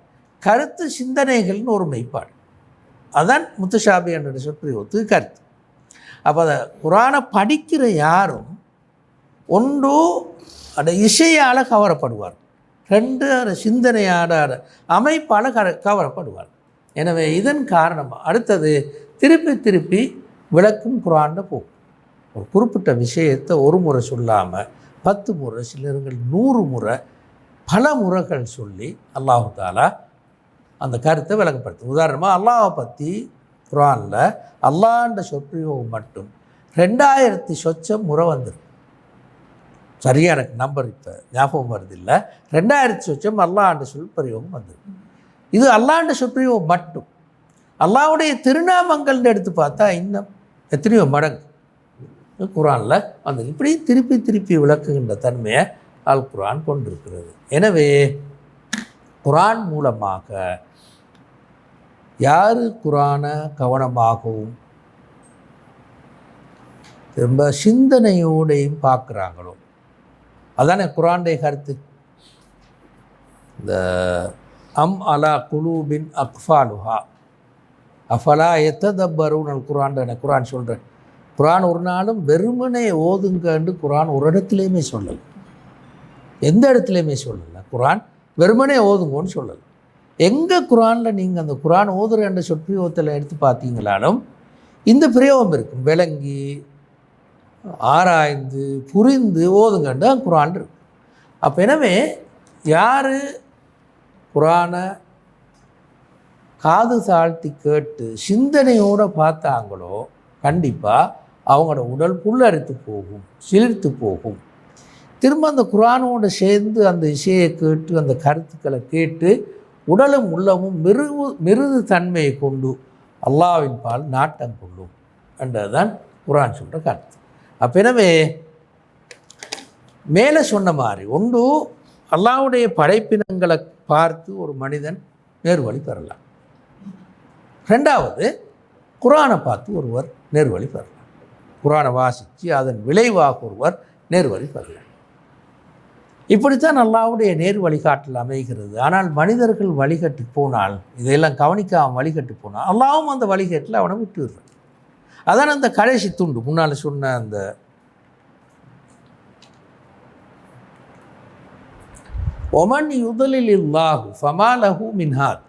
கருத்து சிந்தனைகள்னு ஒருமைப்பாடு. அதான் முத்தஷாபியன் என்ற சொற்பிரயோகத்துக்கு கருத்து. அப்போ அதை குரானை படிக்கிற யாரும் ஒன்று அந்த இசையால் கவரப்படுவார், 2 அந்த சிந்தனையாட அமைப்பால் கவரப்படுவார். எனவே இதன் காரணமாக அடுத்தது திருப்பி திருப்பி விளக்கும் குரான் போகும். ஒரு குறிப்பிட்ட விஷயத்தை ஒரு முறை சொல்லாமல் 10 முறை, சிலர்கள் 100 முறை, பல முறைகள் சொல்லி அல்லாஹ் தஆலா அந்த கருத்தை விளங்கப்படுத்தும். உதாரணமாக அல்லாஹை பற்றி குரானில் அல்லாஹ்ன்ற சொற்பிரயோகம் மட்டும் 2000 சொச்சம் முறை வந்துடும். சரியாக எனக்கு நம்பர் இப்போ ஞாபகம் வருது இல்லை, 2000 சொச்சம் அல்லாஹ்ன்ற சொற்பிரயோகம் வந்துடும். இது அல்லாஹ்ன்ற சொற்பிரயோகம் மட்டும். அல்லாஹ்வுடைய திருநாமங்கள்னு எடுத்து பார்த்தா இன்னும் எத்தனையோ மடங்கு குரானில் அந்த இப்படி திருப்பி திருப்பி விளக்குகின்ற தன்மையை அல் குரான் கொண்டிருக்கிறது. எனவே குரான் மூலமாக யார் குரானை கவனமாகவும் ரொம்ப சிந்தனையோடையும் பார்க்குறாங்களோ, அதானே குரானுடைய கருத்து. இந்த அலா குலூபின் அக்ஃபாலுஹா அஃபலா எத்ததப்பருன்னு குரான் சொல்கிறேன். குரான் ஒரு நாளும் வெறுமனே ஓதுங்கன்னு குரான் ஒரு இடத்துலையுமே சொல்லலை, எந்த இடத்துலையுமே சொல்லலை. குரான் வெறுமனே ஓதுங்கன்னு சொல்லலை. எங்கே குரானில் நீங்கள் அந்த குரான் ஓதுற என்ற சொற்பிரயோகத்தில் எடுத்து பார்த்தீங்களாலும் இந்த பிரயோகம் இருக்கும். விளங்கி ஆராய்ந்து புரிந்து ஓதுங்கன்னு தான் குரான் இருக்கு. அப்போ எனவே யார் குரானை காது தாழ்த்தி கேட்டு சிந்தனையோடு பார்த்தாங்களோ கண்டிப்பாக அவங்களோட உடல் புல்லரித்து போகும், சிலிர்த்து போகும். திரும்ப அந்த குரானோடு சேர்ந்து அந்த இசையை கேட்டு அந்த கருத்துக்களை கேட்டு உடலும் உள்ளமும் மிருது தன்மையை கொண்டு அல்லாஹ்வின் பால் நாட்டம் கொள்ளும் என்றதுதான் குரான் சொல்கிற கருத்து. அப்போ எனவே மேலே சொன்ன மாதிரி ஒன்று அல்லாஹ்வுடைய படைப்பினங்களை பார்த்து ஒரு மனிதன் நேர்வழி பெறலாம். 2வது குரானை பார்த்து ஒருவர் நேர்வழி பெறலாம். குரானை வாசித்து அதன் விளைவாக ஒருவர் நேர்வழி பெறலாம். இப்படித்தான் அல்லாஹ்வுடைய நேர் வழிகாட்டல் அமைகிறது. ஆனால் மனிதர்கள் வழிகட்டு போனால், இதையெல்லாம் கவனிக்காமல் வழிகட்டு போனால் அல்லாஹ்வும் அந்த வழிகேட்டில் அவனை விட்டுடுறான். அதான் அந்த கடைசி துண்டு முன்னால் சொன்ன அந்த ஒமன் யுதலில்லாஹு ஃபமாலஹு மின்ஹாத்,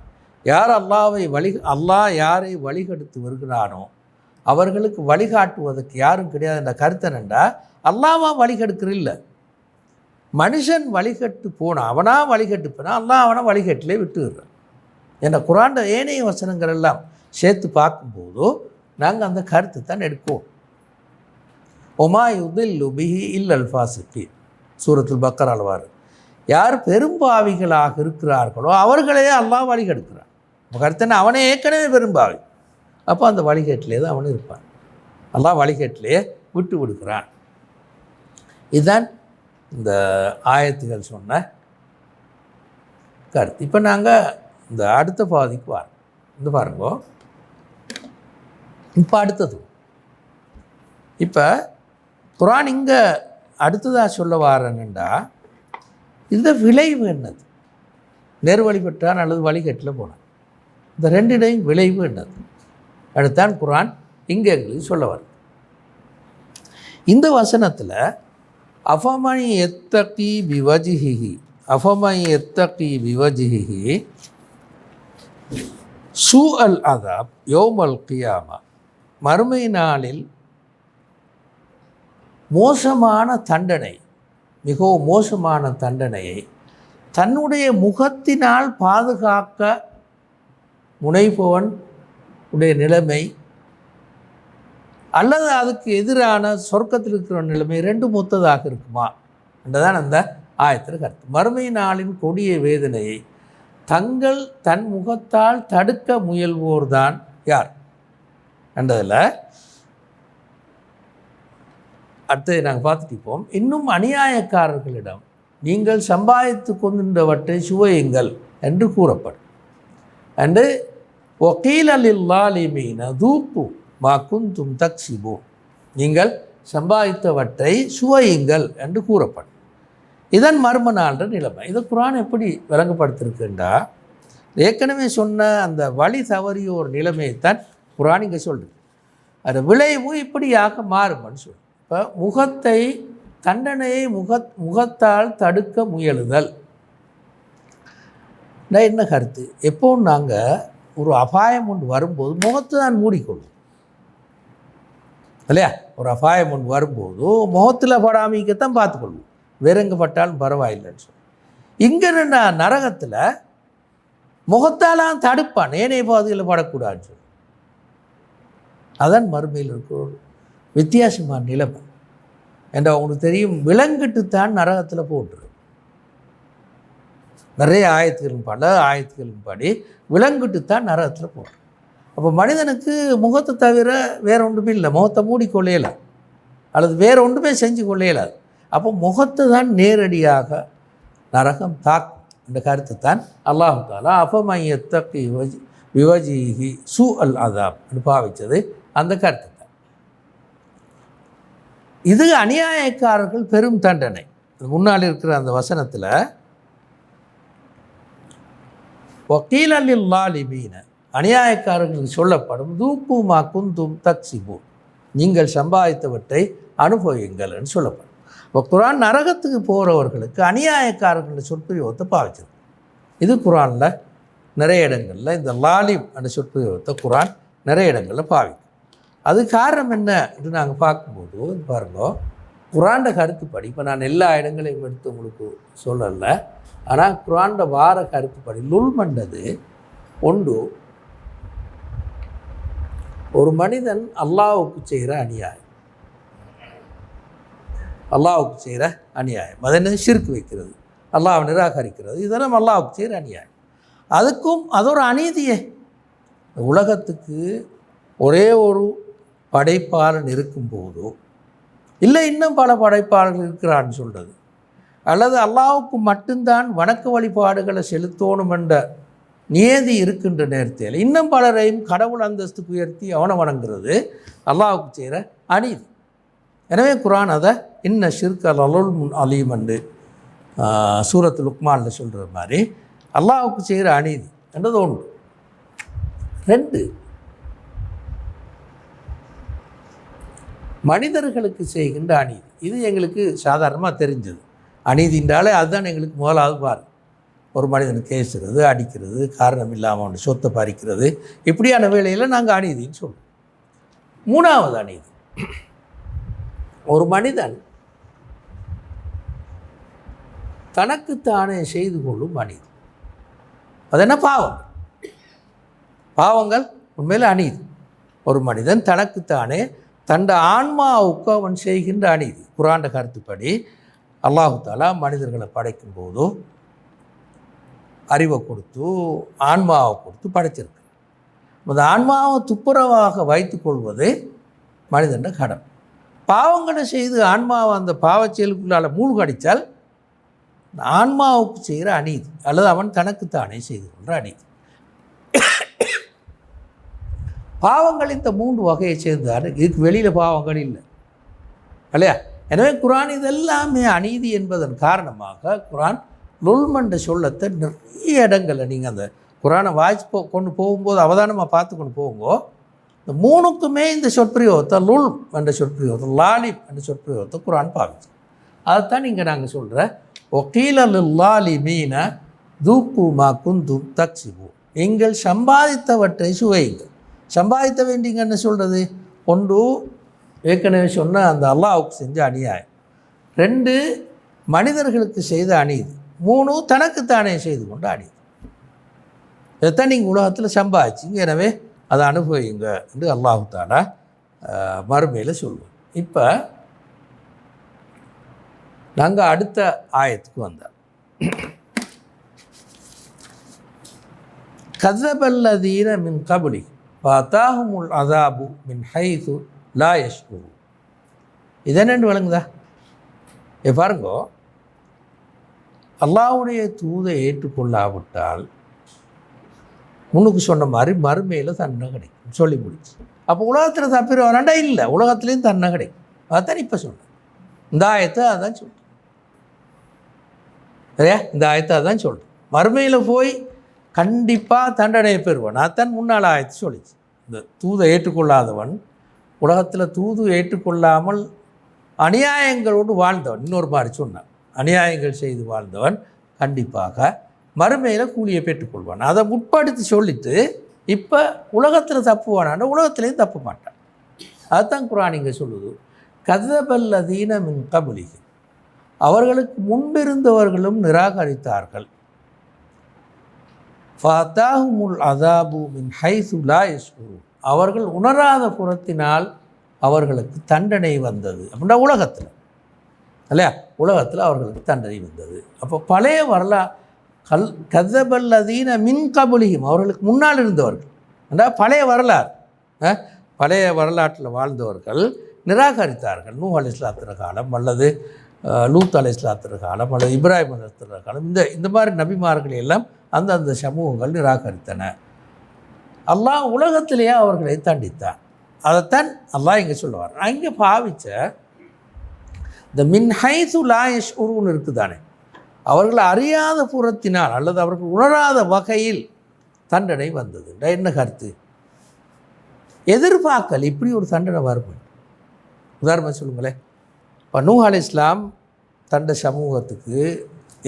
யார் அல்லாஹ் யாரை வழிகெடுத்து வருகிறானோ அவர்களுக்கு வழிகாட்டுவதற்கு யாரும் கிடையாது என்ற கருத்து என்னண்டா, அல்லாஹ்வா வழிகெடுக்கிற இல்லை, மனுஷன் வழிகட்டு போனான், அவனாக வழிகட்டு போனால் அல்லாஹ் அவனை வழிகட்டிலே விட்டுடுறான் என்ற குர்ஆன்ல ஏனைய வசனங்கள் எல்லாம் சேர்த்து பார்க்கும்போது நாங்கள் அந்த கருத்து தான் எடுப்போம். ஒமா யுதில்லு பிஹி இல்லல் ஃபாசிகீன், சூரத்துல் பக்கரால வரும். யார் பெரும்பாவிகளாக இருக்கிறார்களோ அவர்களே அல்லாஹ் வழிகெடுக்கிறான். கருத்தனை அவனே ஏற்கனவே பெரும்பாவி, அப்போ அந்த வழிகேட்டிலே தான் அவனு இருப்பான். அல்லாஹ் வழிகேட்டிலே விட்டு விடுக்கிறான். இதுதான் இந்த ஆயத்துகள் சொன்ன கருத்து. இப்போ நாங்கள் இந்த அடுத்த பாதிக்கு வரோம். இந்த பாருங்கோ, இப்போ அடுத்தது இப்போ குர்ஆன் இங்கே அடுத்ததாக சொல்ல வாரேன்னுண்டா இந்த விளைவு என்னது, நேர்வழி பெற்றான் அல்லது வழிகட்டில் போனான், இந்த ரெண்டிடையும் விளைவு என்னது அடுத்தான் குர்ஆன் இங்கே எங்களுக்கு சொல்ல வருது. இந்த வசனத்தில் அஃபமன் யத்தகி பிவஜ்ஹிஹி சூஅல் அதாப் யௌமல் கியாமா, மறுமை நாளில் மோசமான தண்டனை, மிகவும் மோசமான தண்டனையை தன்னுடைய முகத்தினால் பாதுகாக்க முனைபவன் உடைய நிலைமை அல்லது அதுக்கு எதிரான சொர்க்கத்தில் இருக்கிற நிலைமை ரெண்டும் ஒத்ததாக இருக்குமா என்றதான் அந்த ஆயத்தில் கருத்து. மறுமை நாளின் கொடிய வேதனையை தன் முகத்தால் தடுக்க முயல்வோர்தான் யார் என்றதில் அடுத்தது நாங்கள் பார்த்துட்டிப்போம். இன்னும் அநியாயக்காரர்களிடம் நீங்கள் சம்பாதித்து கொண்டிருந்தவற்றை சுவையுங்கள் என்று கூறப்படும். அண்டு ஒகீல் லில்லாலிமீன தூப்பு மா குந்தும் தக்ஸிபு, நீங்கள் சம்பாதித்தவற்றை சுவையுங்கள் என்று கூறப்படும். இதன் மர்ம நாள்ன்ற நிலைமை. இதை குர்ஆன் எப்படி விளங்கப்படுத்திருக்குண்டா, ஏற்கனவே சொன்ன அந்த வழி தவறிய ஒரு நிலைமையைத்தான் குர்ஆன் இங்கே சொல்லுது. அது விளைவு இப்படியாக மாறும்னு சொல்லு. இப்போ தண்டனையை முகத்தால் தடுக்க முயலுதல் என்ன கருத்து? எப்போவும் நாங்கள் ஒரு அபாயம் ஒன்று வரும்போது முகத்தை தான் மூடிக்கொள்ளும் இல்லையா? ஒரு அபாயம் ஒன்று வரும்போது முகத்தில் படாமிக்கத்தான் பார்த்துக்கொள்வோம், வேற எங்கே பட்டாலும் பரவாயில்லைன்னு சொல்லி. இங்கே நரகத்தில் முகத்தாலாம் தடுப்பான், ஏனைய பாதையில் படக்கூடாதுன்னு சொல்லி. அதான் மறுமையில் இருக்கிற ஒரு வித்தியாசமான நிலைமை. என்ற உங்களுக்கு தெரியும், விலங்கிட்டுத்தான் நரகத்தில் போட்டுரு. நிறைய பல ஆயத்துகளின் படி விலங்கிட்டுத்தான் நரகத்தில் போட்டுரு. அப்போ மனிதனுக்கு முகத்தை தவிர வேறு ஒன்றுமே இல்லை, முகத்தை மூடிக்கொள்ளையலாம் அல்லது வேறு ஒன்றுமே செஞ்சு கொள்ளையலாது. அப்போ முகத்தை தான் நேரடியாக நரகம் தாக்கும் என்ற கருத்து தான் அல்லாஹ் தஆலா அஃபமன் யத்தகி பிவஜ்ஹிஹி சூஅல் அதாப் என்று பாவித்தது அந்த கருத்து தான். இது அநியாயக்காரர்கள் பெரும் தண்டனை. முன்னால் இருக்கிற அந்த வசனத்தில் வக்கீல் லில்லாலிமீன, அநியாயக்காரர்களுக்கு சொல்லப்படும் தூப்பு மா குந்தும் தக்ஸிபு, நீங்கள் சம்பாதித்தவற்றை அனுபவியுங்கள்னு சொல்லப்படும். இப்போ குர்ஆன் நரகத்துக்கு போகிறவர்களுக்கு அநியாயக்காரர்கள் சொற்பிரயோகத்தை பாவிச்சது. இது குர்ஆனில் நிறைய இடங்களில் இந்த லாலிம் என்ற சொற்பிரயோகத்தை குர்ஆன் நிறைய இடங்களில் பாவிக்கும். அது காரணம் என்ன என்று நாங்கள் பார்க்கும்போது பாருங்க, குர்ஆன்ட கருத்துப்படி, இப்போ நான் எல்லா இடங்களையும் எடுத்து உங்களுக்கு சொல்லலை, ஆனால் குர்ஆன்ட வார கருத்துப்படி லுல்மண்டது ஒன்று ஒரு மனிதன் அல்லாஹ்வுக்கு செய்கிற அநியாயம், அல்லாஹ்வுக்கு செய்கிற அநியாயம். அது என்ன? ஷிர்க் வைக்கிறது, அல்லாஹ்வை நிராகரிக்கிறது, இதெல்லாம் அல்லாஹ்வுக்கு செய்கிற அநியாயம். அதுக்கும் அது ஒரு அநீதியே. உலகத்துக்கு ஒரே ஒரு படைப்பாளன் இருக்கும்போதோ இல்லை இன்னும் பல படைப்பாளர்கள் இருக்கிறான்னு சொல்கிறது, அல்லது அல்லாஹ்வுக்கு மட்டும்தான் வணக்க வழிபாடுகளை செலுத்தணும் என்ற நியதி இருக்கின்ற நேரத்தில் இன்னும் பலரையும் கடவுள் அந்தஸ்துக்கு உயர்த்தி அவனை வணங்குறது அல்லாஹ்வுக்கு செய்கிற அநீதி. எனவே குர்ஆன் அதை இன்ன ஷிர்க லலுல்முன் அலீம் என்று சூரத்து லுக்மானில் சொல்கிற மாதிரி அல்லாஹ்வுக்கு செய்கிற அநீதி என்றது ஒன்று. 2, மனிதர்களுக்கு செய்கின்ற அநீதி. இது எங்களுக்கு சாதாரணமாக தெரிஞ்சது. அநீதின்றாலே அதுதான் எங்களுக்கு முதலாவது பாரு. ஒரு மனிதனுக்கு கேசுறது, அடிக்கிறது, காரணம் இல்லாமல் அவனுடைய சொத்தை பறிக்கிறது, இப்படியான வேலையில் நாங்கள் அநீதின்னு சொல்லுவோம். 3வது அநீதி, ஒரு மனிதன் தனக்குத்தானே செய்து கொள்ளும் அநீதி. அது என்ன? பாவங்கள் உண்மையில் அநீதி. ஒரு மனிதன் தனக்குத்தானே தண்ட ஆன்மாவுக்கு அவன் செய்கின்ற அநீதி. குர்ஆன் கருத்துப்படி அல்லாஹு தஆலா மனிதர்களை படைக்கும் போதோ அறிவை கொடுத்து ஆன்மாவை கொடுத்து படைச்சிருக்கு. அந்த ஆன்மாவை துப்புரவாக வைத்து கொள்வது மனிதன் கடன். பாவங்களை செய்து ஆன்மாவை அந்த பாவச் செயலுக்குள்ளால் மூழ்கடித்தால் ஆன்மாவுக்கு செய்கிற அநீதி, அல்லது அவன் தனக்குத்தானே செய்து கொள்கிற அநீதி. பாவங்கள் இந்த 3 வகையை சேர்ந்தார். இதுக்கு வெளியில் பாவங்கள் இல்லை இல்லையா? எனவே குர்ஆன் இதெல்லாமே அநீதி என்பதன் காரணமாக குர்ஆன் லுல்மன்ற சொல்லத்தை நிறைய இடங்களில் நீங்கள் அந்த குர்ஆனை வாய்ச்சி கொண்டு போகும்போது அவதானமாக பார்த்து கொண்டு போகும்போது இந்த 3க்குமே இந்த சொற்பிரயோகத்தை லுல் என்ற சொற்பிரயோகத்தை, லாலிப் என்ற சொற்பிரயோகத்தை குர்ஆன் பாவிச்சு. அதுதான் இங்கே நாங்கள் சொல்கிற ஒகீல லில்லாலிமீன தூக்கு மா குந்தும் தக்சிபு, நீங்கள் சம்பாதித்தவற்றை சுவையுங்கள். சம்பாதித்த வேண்டிங்கன்னு சொல்கிறது ஒன்று ஏற்கனவே சொன்ன அந்த அல்லாஹ்வுக்கு செஞ்ச அநியாயம், 2 மனிதர்களுக்கு செய்த அநீதி, 3 தனக்குத்தானே செய்து கொண்ட அநீதி. இதைத்தான் நீங்கள் உலகத்தில் சம்பாதிச்சிங்க, எனவே அதை அனுபவிங்க என்று அல்லாஹ் தஆலா மறுமையில் சொல்லுவோம். இப்போ நாங்கள் அடுத்த ஆயத்துக்கு வந்தோம். கஸபல்லதீன மின் கப்லி ஃபஅதாஹுமுல் அஸாபு மின் ஹைஸு லா யஷ்உரு. இது என்னென்று விளங்குதா? பாருங்கோ, அல்லாஹ்வுடைய தூதை ஏற்றுக்கொள்ளாவிட்டால் முன்னுக்கு சொன்ன மாதிரி மறுமையில் தண்டனை கிடைக்கும் சொல்லி முடிச்சு. அப்போ உலகத்தில் தப்பிட வராண்டா இல்லை, உலகத்துலேயும் தண்டனை கிடைக்கும். அதுதான் இப்போ சொன்னேன். இந்த ஆயத்தை அதான் சொல்கிறேன் சரியா? இந்த ஆயத்தை அதான் சொல்கிறேன். மறுமையில் போய் கண்டிப்பாக தண்டனையை பெறுவான். அதுதான் முன்னால் ஆயத்தை சொல்லிச்சு. இந்த தூதை ஏற்றுக்கொள்ளாதவன், உலகத்தில் தூது ஏற்றுக்கொள்ளாமல் அநியாயங்களோடு வாழ்ந்தவன், இன்னொரு மாதிரி சொன்னான், அநியாயங்கள் செய்து வாழ்ந்தவன் கண்டிப்பாக மறுமையில் கூலியை பெற்றுக்கொள்வான். அதை முற்படுத்தி சொல்லிட்டு இப்போ உலகத்தில் தப்புவானான உலகத்துலேயும் தப்ப மாட்டான். அதுதான் குர்ஆன் இங்கே சொல்லுது. கஸபல்லதீன மின் கப்லிஹி, அவர்களுக்கு முன்பிருந்தவர்களும் நிராகரித்தார்கள். ஃபஅதாஹுமுல் அஸாபு மின் ஹைஸு லா யஷ்உரு, அவர்கள் உணராத புறத்தினால் அவர்களுக்கு தண்டனை வந்தது. அப்படின்னா உலகத்தில் இல்லையா? உலகத்தில் அவர்களுக்கு தண்டனை வந்தது. அப்போ பழைய வரலாறு கஸபல்லதீன மின் கப்லிஹிம், அவர்களுக்கு முன்னால் இருந்தவர்கள் என்றால் பழைய வரலாறு, பழைய வரலாற்றில் வாழ்ந்தவர்கள் நிராகரித்தார்கள். நூஹ் அலைஹிஸ்ஸலாத்திர காலம் அல்லது லூத் அலைஹிஸ்ஸலாத்திர காலம் அல்லது இப்ராஹிம் அலைஹிஸ்ஸலாத்திர காலம், இந்த மாதிரி நபிமார்களை எல்லாம் அந்தந்த சமூகங்கள் நிராகரித்தன. அல்லாஹ் உலகத்திலேயே அவர்களை தண்டித்தான். அதைத்தான் அல்லாஹ் இங்கே சொல்லுவார். அங்கே பாவிச்ச இந்த மின் ஹைஸு லா யஷ்உருன்னு இருக்குதானே, அவர்கள் அறியாத புறத்தினால் அல்லது அவர்கள் உணராத வகையில் தண்டனை வந்தது. என்ன கருத்து? எதிர்பார்க்கல் இப்படி ஒரு தண்டனை வரும். உதாரணமாக சொல்லுங்களேன். இப்போ நூஹ் அலைஹிஸ்ஸலாம் தண்ட சமூகத்துக்கு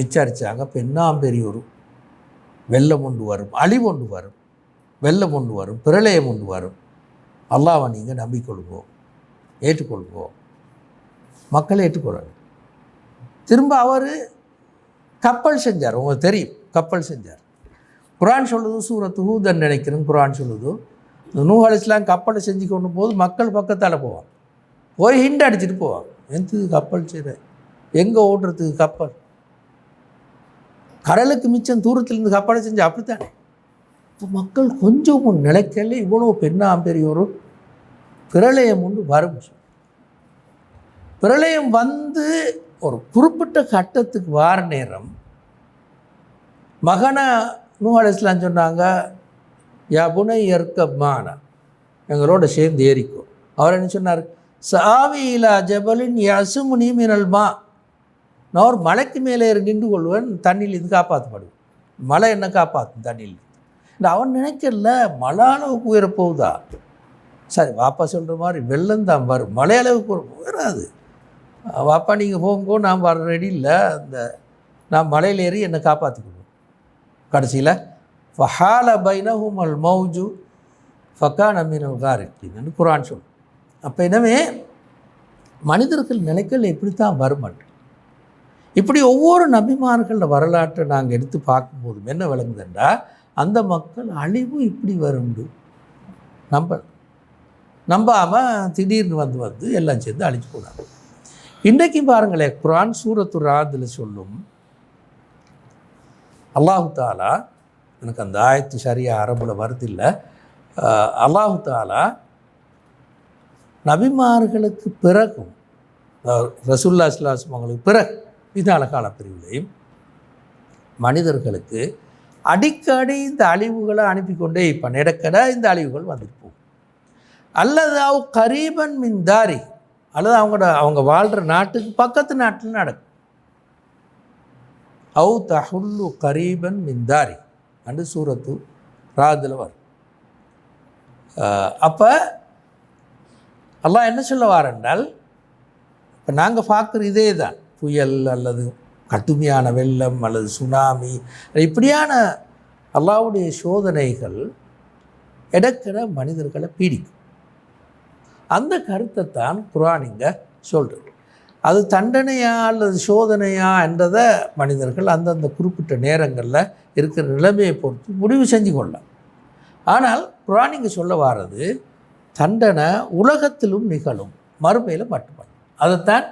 எச்சரித்தாங்க, பெண்ணாம்பெரிய ஒரு வெள்ளம் ஒன்று வரும், அழிவு ஒன்று வரும், வெள்ளம் ஒன்று வரும், பிரளயம் ஒன்று வரும், அல்லாஹ்வை நீங்கள் நம்பிக்கொள்ளுங்கோ, ஏற்றுக்கொள்ளுங்கோ. மக்கள் ஏற்றுக்கொள்ளாரு. திரும்ப அவர் கப்பல் செஞ்சார். உங்களுக்கு தெரியும், கப்பல் செஞ்சார். குர்ஆன் சொல்லுது, சூரத்து ஹூதன்னு நினைக்கிறேன், குர்ஆன் சொல்லுது, இந்த நூஹ் அலைஹிஸ்ஸலாம் கப்பலை செஞ்சு கொண்டு போது மக்கள் பக்கத்தால் போவாங்க, போய் ஹிண்ட் அடிச்சுட்டு போவாங்க. எந்தது கப்பல் செய்கிற, எங்கே ஓடுறதுக்கு கப்பல், கடலுக்கு மிச்சம் தூரத்துலேருந்து கப்பலை செஞ்சு அப்படித்தானே. இப்போ மக்கள் கொஞ்சம் நிலைக்கல, இவ்வளோ பெரிய ஒரு பிரளயம் ஒன்று வரும். பிரளயம் வந்து ஒரு குறிப்பிட்ட கட்டத்துக்கு வார நேரம் மகனை நூஹ் அலைஹிஸ்ஸலாம் சொன்னாங்க, யா புனையர்கப் மானா, எங்களோட சேர்ந்து ஏறிக்கும். அவர் என்ன சொன்னார்? சாவி இலா ஜபலின் யசுமுனி மினல் மா, நான் ஒரு மலைக்கு மேலே ஏறி நின்று கொள்வேன், தண்ணியில் இது காப்பாற்றப்படுவேன், மழை என்ன காப்பாற்றும் தண்ணியில். இல்லை அவன் நினைக்கல மழை அளவுக்கு உயரப்போகுதா. சரி வாப்பா சொல்கிற மாதிரி வெள்ளம் தான் வரும், மழை அளவுக்கு வராது. வாப்பா நீங்கள் போங்கோ, நான் வர ரெடி இல்லை, அந்த நான் மலையில் ஏறி என்னை காப்பாற்றிக்கணும். கடைசியில் ஃபஹால பைனஹும் அல் மௌஜு ஃபக்கான மினல் காரிக்கின்னு குர்ஆன் சொல்லும். அப்போ எனவே மனிதர்கள் நிலைகள் இப்படித்தான் வருமாட்டு. இப்படி ஒவ்வொரு நபிமார்களோட வரலாற்றை நாங்கள் எடுத்து பார்க்கும்போதும் என்ன விளங்குதுன்றா, அந்த மக்கள் அழிவு இப்படி வருண்டு நம்பாமல் திடீர்னு வந்து எல்லாம் சேர்ந்து அழிச்சு போனாங்க. இன்றைக்கும் பாருங்களேன், குர்ஆன் சூரத்து ராதில் சொல்லும், அல்லாஹு தாலா, எனக்கு அந்த ஆயத்து சரியாக அரபுல வருதில்லை, அல்லாஹு தாலா நபிமார்களுக்கு பிறகும் ரசூலுல்லாஹி ஸல்லல்லாஹு அலைஹி வஸல்லம் அவங்களுக்கு பிறகு பின்னால கால பிரிவுலையும் மனிதர்களுக்கு அடிக்கடி இந்த அழிவுகளை அனுப்பி கொண்டே இப்போ நடக்கட இந்த அழிவுகள் வந்துட்டு போகும். அல்லது கரீபன் மின் தாரி, அல்லது அவங்க வாழ்கிற நாட்டுக்கு பக்கத்து நாட்டில் நடக்கும். தஹுல்லு கரீபன் மின் தாரி அண்டு சூரத்து ராதில் வரும். அப்போ அல்லாஹ் என்ன சொல்ல வாரென்றால், இப்போ நாங்கள் பார்க்குற இதே தான், புயல் அல்லது கடுமையான வெள்ளம் அல்லது சுனாமி, இப்படியான அல்லாஹ்வுடைய சோதனைகள் இடக்கிற மனிதர்களை பீடிக்கும். அந்த கருத்தை தான் குர்ஆன் இங்கே சொல்கிறது. அது தண்டனையா அல்லது சோதனையா என்றதை மனிதர்கள் அந்தந்த குறிப்பிட்ட நேரங்களில் இருக்கிற நிலைமையை பொறுத்து முடிவு செஞ்சு கொள்ளலாம். ஆனால் குர்ஆன் இங்கே சொல்ல வாரது தண்டனை உலகத்திலும் நிகழும், மறுமையில் மட்டுமல்ல. அதைத்தான்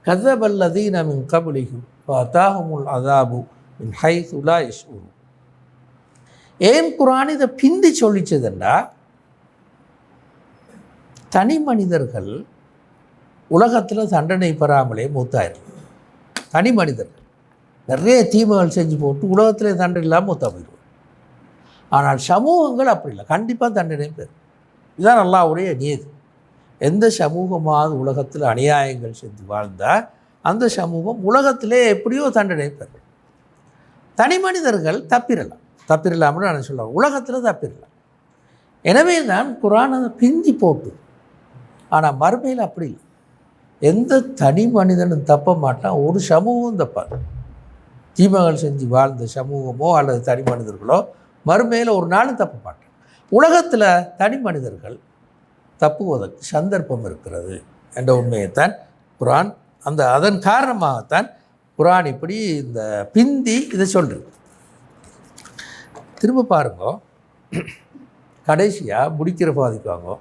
கஸபல்லதீன மின் கப்லிஹிம் ஃபஅதாஹுமுல் அஸாபு மின் ஹைஸு லா யஷ்உரூன். ஏன் குர்ஆன் இதை பிந்தி சொல்லிச்சதுண்டா, தனி மனிதர்கள் உலகத்தில் தண்டனை பெறாமலே மூத்தாயிரும். தனி மனிதர்கள் நிறைய தீமைகள் செஞ்சு போட்டு உலகத்திலே தண்டனை இல்லாமல் மூத்தா போயிடுவார். ஆனால் சமூகங்கள் அப்படி இல்லை, கண்டிப்பாக தண்டனை பெறும். இதுதான் அல்லாஹ்வுடைய நீதி. எந்த சமூகமாவது உலகத்தில் அநியாயங்கள் செஞ்சு வாழ்ந்தால் அந்த சமூகம் உலகத்திலே எப்படியோ தண்டனை பெறும். தனி மனிதர்கள் தப்பிரலாம்னு நான் சொல்லுவேன், உலகத்தில் தப்பிரலாம். எனவே தான் குர்ஆன் அதை பிந்தி போட்டு. ஆனால் மறுமையில் அப்படி இல்லை, எந்த தனி மனிதனும் தப்ப மாட்டான், ஒரு சமூகம் தப்பாது. தீமைகள் செஞ்சு வாழ்ந்த சமூகமோ அல்லது தனி மனிதர்களோ மறுமையில் ஒரு நாளும் தப்ப மாட்டான். உலகத்தில் தனி மனிதர்கள் தப்புவதற்கு சந்தர்ப்பம் இருக்கிறது என்ற உண்மையைத்தான் குர்ஆன் அதன் காரணமாகத்தான் குர்ஆன் இப்படி இந்த பிந்தி இதை சொல்கிறது. திரும்ப பாருங்க, கடைசியாக முடிக்கிற பாதிக்குவாங்க.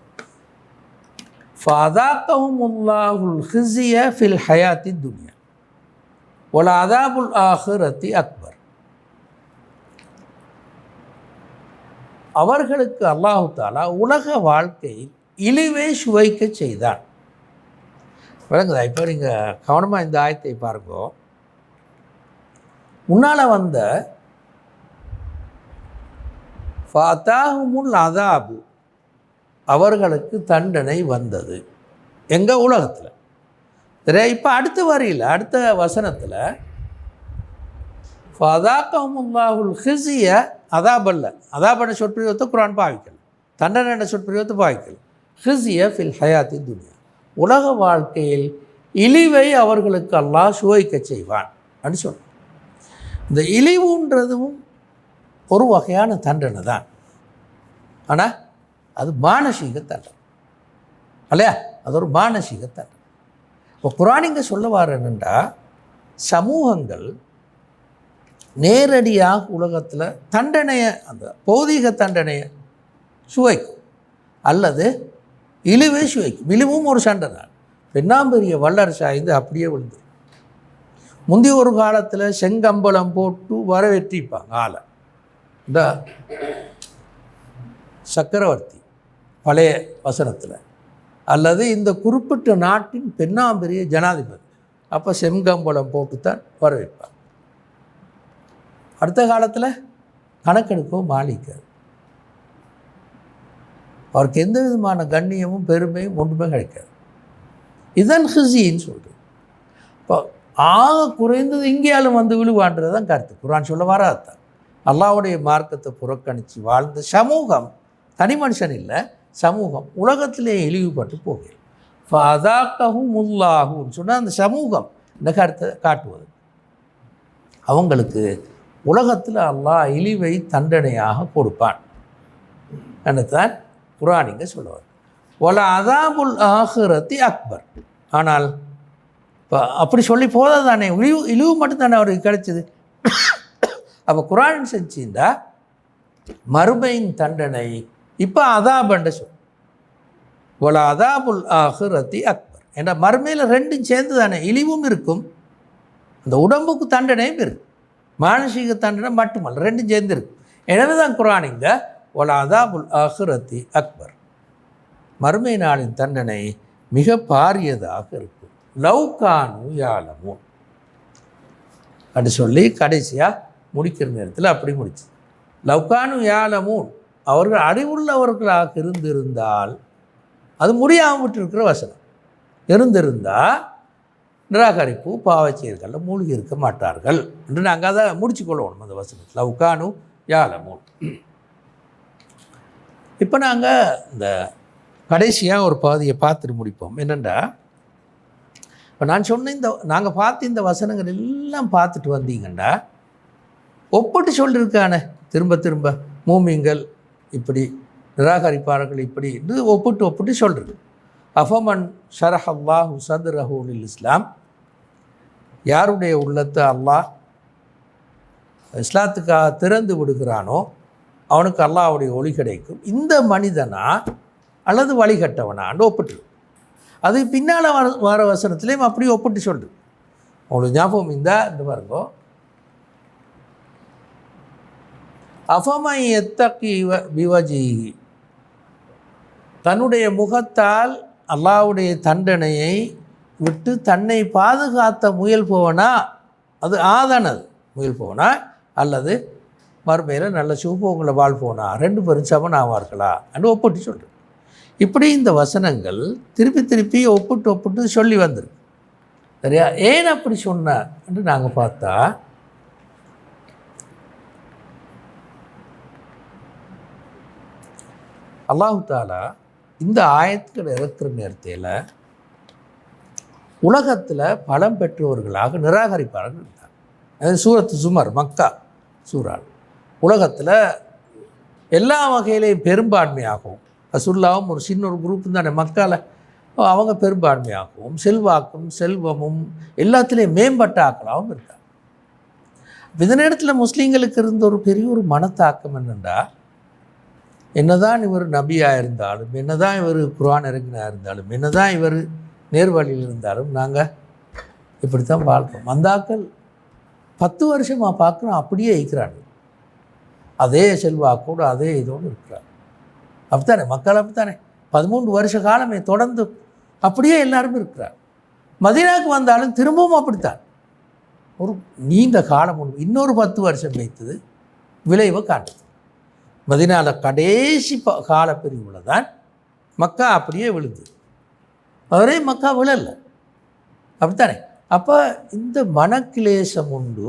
ஃபஅதாக்கஹுமுல்லாஹுல் ஹிஸ்ய ஃபில் ஹயாத்தி துன்யா வல அஸாபுல் ஆখিরাতি அக்பர். அவர்களுக்கு அல்லாஹு தாலா உலக வாழ்க்கையில் இழிவை சுவைக்க செய்தான். விளங்குதா? இப்போ நீங்கள் கவனமாக இந்த ஆயத்தை பாருங்கோ. முன்னால் வந்த ஃபஅதாஹுமுல் அஸாபு, அவர்களுக்கு தண்டனை வந்தது எங்கள் உலகத்தில். சரி, இப்போ அடுத்த வரியில் அடுத்த வசனத்தில் ஃபஅதாக்கஹுமுல்லாஹுல் ஹிஸ்ய அதாபன சொற்பிரயோகத்தை குர்ஆன் பாவிக்கல், தண்டனை என்ற சொற்பிரயோகத்தை பாவிக்கல். ஹிஸ்ய ஃபில் ஹயாத்தி துன்யா, உலக வாழ்க்கையில் இழிவை அவர்களுக்கு அல்லாஹ் சுவைக்க செய்வான் அப்படின்னு சொல்கிறான். இந்த இழிவுன்றதும் ஒரு வகையான தண்டனை தான், ஆனால் அது மானசீக தண்டனை இல்லையா? அது ஒரு மானசீக தண்டனை. இப்போ குர்ஆன் இங்கே சொல்ல வர என்னென்னா, சமூகங்கள் நேரடியாக உலகத்தில் தண்டனையை, அந்த பௌதீக தண்டனையை சுவைக்கும் அல்லது இழிவை சுவைக்கும். இழிவும் ஒரு சண்டை தான். பெண்ணாம்பெரிய வல்லரசாய்ந்து அப்படியே விழுந்து. முந்தைய ஒரு காலத்தில் செங்கம்பளம் போட்டு வரவேற்றிப்பாங்க ஆளை. இந்த சக்கரவர்த்தி பழைய வசனத்தில், அல்லது இந்த குறிப்பிட்ட நாட்டின் பெண்ணாம்பெரிய ஜனாதிபதி, அப்போ செங்கம்பளம் போட்டு தான் வரவேற்பாங்க. அடுத்த காலத்தில் கணக்கெடுக்கவும் மாளிக்காது, அவருக்கு எந்த விதமான கண்ணியமும் பெருமையும் ஒன்றுமே கிடைக்காது. இதன் ஹிஸின்னு சொல்கிறது. இப்போ ஆக குறைந்தது இங்கேயாலும் வந்து விழுவான்றது தான் கருத்து. குர்ஆன் சொல்ல வராதான். அல்லாஹ்வுடைய மார்க்கத்தை புறக்கணித்து வாழ்ந்த சமூகம், தனி மனுஷன் இல்லை, சமூகம் உலகத்திலே இழிவுபட்டு போகிறது. ஃபஅதாக்கஹுமுல்லாஹுன்னு சொன்னால் அந்த சமூகம் இந்த கருத்தை காட்டுவது. அவங்களுக்கு உலகத்தில் அல்லாஹ் இழிவை தண்டனையாக கொடுப்பான் என்னத்தான் குர்ஆன் இங்கே சொல்லுவார். ஒல அதாபுல் ஆஹிரத்தி அக்பர். ஆனால் இப்போ அப்படி சொல்லி போதாதானே, இழிவு மட்டும்தானே அவருக்கு கிடைச்சிது. அப்போ குர்ஆன் செஞ்சிருந்தா மறுமையின் தண்டனை இப்போ அதாபண்ட சொல். ஒல அதாபுல் ஆஹிரத்தி அக்பர். ஏன்னா மறுமையில் ரெண்டும் சேர்ந்து தானே, இழிவும் இருக்கும், அந்த உடம்புக்கு தண்டனையும் இருக்கும், மானசீக தண்டனை மட்டுமல்ல, ரெண்டும் சேர்ந்து இருக்கும். எனவே தான் குர்ஆன் இங்கே ஒல அதாபுல் ஆஹிரத்தி அக்பர், மறுமை நாளின் தண்டனை மிக பாரியதாக இருக்கும். லவ்கானு யாலமூன் அப்படி சொல்லி கடைசியாக முடிக்கிற நேரத்தில் அப்படி முடிச்சு. லவ்கானு யாலமூன், அவர்கள் அறிவுள்ளவர்களாக இருந்திருந்தால், அது முடியாமல் விட்டுருக்கிற வசனம், இருந்திருந்தால் நிராகரிப்பு பாவச்செயல்களில் மூழ்கி இருக்க மாட்டார்கள் என்று நாங்கள் அதை முடிச்சு கொள்ளணும் அந்த வசனம். லவ்கானு யாலமூன். இப்போ நாங்கள் இந்த கடைசியாக ஒரு பகுதியை பார்த்துட்டு முடிப்போம். என்னென்னா, இப்போ நான் சொன்ன இந்த நாங்கள் பார்த்து இந்த வசனங்கள் எல்லாம் பார்த்துட்டு வந்தீங்கன்னா ஒப்பிட்டு சொல்லியிருக்கானே திரும்ப திரும்ப, மூமிங்கள் இப்படி, நிராகரிப்பார்கள் இப்படி இது ஒப்பிட்டு சொல்கிறது. அஃபமன் ஷரஹ் அல்லாஹு சத்ரஹு லில் இஸ்லாம், யாருடைய உள்ளத்தை அல்லாஹ் இஸ்லாத்துக்காக திறந்து விடுகிறானோ அவனுக்கு அல்லாஹ்வுடைய ஒளி கிடைக்கும். இந்த மனிதனா அல்லது வழிகட்டவனான்னு ஒப்பிட்டு, அது பின்னால் வர வசனத்துலேயும் அப்படி ஒப்பிட்டு சொல்லுது. உங்களுக்கு ஞாபகம் இந்த பாருங்கோ, அஃபமை எத்தகி பிவஜிஹி, தன்னுடைய முகத்தால் அல்லாஹ்வுடைய தண்டனையை விட்டு தன்னை பாதுகாத்த முயல்பவனா, அது ஆதானது முயல்பவனா, அல்லது மறுமையில் நல்ல சுபங்களை வாழ்பவனா, ரெண்டு பேரும் சமன் ஆவார்களா என்று ஒப்பிட்டு சொல்கிறேன். இப்படி இந்த வசனங்கள் திருப்பி திருப்பி ஒப்பிட்டு சொல்லி வந்திருக்கு. சரியா? ஏன் அப்படி சொன்ன என்று நாங்கள் பார்த்தா, அல்லாஹு தாலா இந்த ஆயத்துக்கள் இறக்குற நேரத்தில் உலகத்தில் பலம் பெற்றவர்களாக நிராகரிப்பார்கள் இருந்தாங்க. அது சூரத்து சுமர், மக்கா சூறால், உலகத்தில் எல்லா வகையிலையும் பெரும்பான்மையாகவும், ரசூலுல்லாஹ்வும் ஒரு சின்ன ஒரு குரூப் தானே மக்கால, அவங்க பெரும்பான்மையாகவும் செல்வாக்கும் செல்வமும் எல்லாத்துலேயும் மேம்பட்ட ஆக்களாகவும் இருக்காங்க. இந்த நேரத்தில் முஸ்லீம்களுக்கு இருந்த ஒரு பெரிய ஒரு மனத்தாக்கம் என்னென்னா, என்னதான் இவர் நபியாக இருந்தாலும், என்னதான் இவர் குர்ஆன் இறங்கினா இருந்தாலும், என்னதான் இவர் நேர்வழியில் இருந்தாலும், நாங்கள் இப்படி தான் வாழ்கிறோம். அந்தாக்கள் 10 வருஷமாக பார்க்குறோம், அப்படியே இருக்கிறாங்க, அதே செல்வாக்கோடு அதே இதோடு இருக்கிறாங்க. அப்படித்தானே மக்கள், அப்படித்தானே 13 வருஷ காலமே தொடர்ந்து அப்படியே எல்லாருமே இருக்கிறார். மதீனாவுக்கு வந்தாலும் திரும்பவும் அப்படித்தான். ஒரு நீண்ட காலம் ஒன்று இன்னொரு 10 வருஷம் வைத்தது விளைவை காட்டுது. மதீனாவில் கடைசி காலப்பிரிவில் தான் மக்கா அப்படியே விழுந்தது, அவரே மக்கா விழலை. அப்படித்தானே? அப்போ இந்த மனக்கிலேசம் உண்டு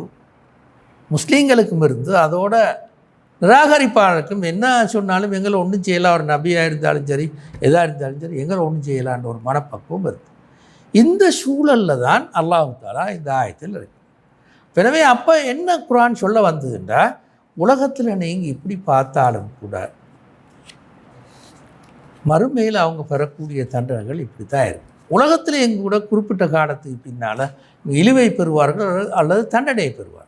முஸ்லீம்களுக்கும் இருந்து, அதோட நிராகரிப்பாளருக்கும் என்ன சொன்னாலும் எங்களை ஒன்றும் செய்யலாம், ஒரு நபியாக இருந்தாலும் சரி எதாக இருந்தாலும் சரி எங்களை ஒன்றும் செய்யலான்ற ஒரு மனப்பக்குவம் இருக்குது. இந்த சூழலில் தான் அல்லாஹ் தஆலா இந்த ஆயத்தில் இருக்கு. எனவே அப்போ என்ன குர்ஆன் சொல்ல வந்ததுன்றா, உலகத்தில் நீங்கள் இப்படி பார்த்தாலும் கூட மறுமையில் அவங்க பெறக்கூடிய தண்டனைகள் இப்படி தான் இருக்கும். உலகத்தில் எங்க கூட குறிப்பிட்ட காலத்துக்கு பின்னால் இழிவை பெறுவார்கள் அல்லது தண்டனையை பெறுவார்கள்.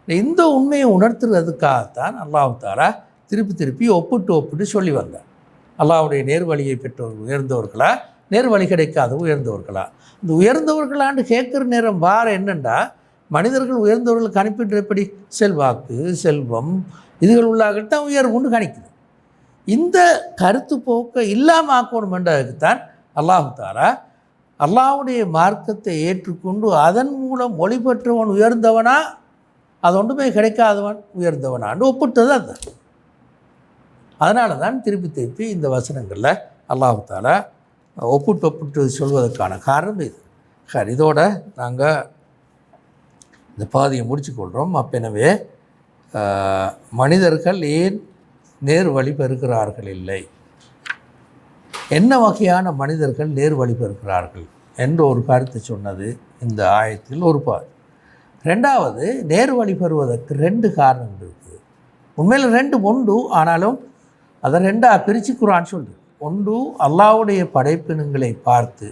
இந்த உண்மையை உணர்த்துறதுக்காகத்தான் அல்லாஹ் தஆலா திருப்பி ஒப்பிட்டு சொல்லி வந்தார். அல்லாஹ்வுடைய நேர்வழியை பெற்றவர்கள் உயர்ந்தவர்களா, நேர்வழி கிடைக்காத உயர்ந்தவர்களா? இந்த உயர்ந்தவர்களான்னு கேட்குற நேரம் வார என்னென்னா, மனிதர்கள் உயர்ந்தவர்களுக்கு அனுப்பிட்டு எப்படி செல்வாக்கு செல்வம் இதுகள் உள்ளாகத்தான் உயர்வுன்னு கணிக்குது. இந்த கருத்து போக்க இல்லாமல் ஆக்கணுமென்றதுக்குத்தான் அல்லாஹ் தஆலா அல்லாஹ்வுடைய மார்க்கத்தை ஏற்றுக்கொண்டு அதன் மூலம் ஒளி பெற்றவன் உயர்ந்தவனா, அது ஒன்றுமே கிடைக்காதவன் உயர்ந்தவனான்னு ஒப்பிட்டது அதுதான். அதனால தான் திருப்பி இந்த வசனங்களில் அல்லாஹ் தஆலா ஒப்பிட்டு சொல்வதற்கான காரணம் இது. இதோட நாங்கள் இந்த பாதியை முடிச்சுக்கொள்கிறோம். அப்போ எனவே மனிதர்கள் ஏன் நேர் வழி பெறுகிறார்கள் இல்லை, என்ன வகையான மனிதர்கள் நேர் வழி பெறுகிறார்கள் என்ற ஒரு கருத்து சொன்னது இந்த ஆயத்தில் ஒரு பாதி. ரெண்டாவது, நேர் வழி பெறுவதற்கு 2 காரணங்கள் இருக்குது. உண்மையில் 2 உண்டு, ஆனாலும் அதை 2ஆக பிரித்து குர்ஆன் சொல்லுது. ஒன்று, அல்லாஹ்வுடைய படைப்பினங்களை பார்த்து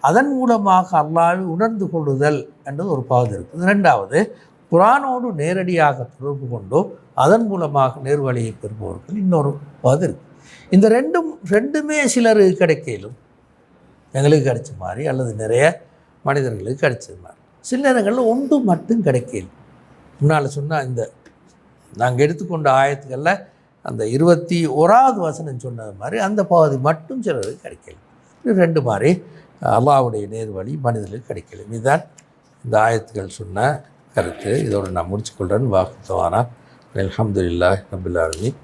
அதன் மூலமாக அல்லாஹ்வை உணர்ந்து கொள்ளுதல் என்றது ஒரு பாதி இருக்குது. ரெண்டாவது, குர்ஆனோடு நேரடியாக தொடர்பு கொண்டோ அதன் மூலமாக நேர்வழியை பெறுபவர்கள் இன்னொரு பாதி இருக்குது. இந்த ரெண்டுமே சிலருக்கு கிடைக்கலும், எங்களுக்கு கிடைச்ச மாதிரி அல்லது நிறைய மனிதர்களுக்கு கிடைச்சது மாதிரி. சில நேரங்களில் ஒன்று மட்டும் கிடைக்கல. முன்னால் சொன்னால் இந்த நாங்கள் எடுத்துக்கொண்ட ஆயத்துக்களில் அந்த 21வது வசனம் சொன்னது மாதிரி அந்த பாதி மட்டும் சிலருக்கு கிடைக்கல. 2 மாதிரி அல்லாஹ்வுடைய நேர்வழி மனிதர்களுக்கு கிடைக்கல. இதுதான் இந்த ஆயத்துக்கள் சொன்ன கருத்து. இதோடு நான் முடிச்சுக்கொள்கிறேன். வாக்குத்தவானா அல்ஹம்துலில்லாஹி ரப்பில் ஆலமீன்.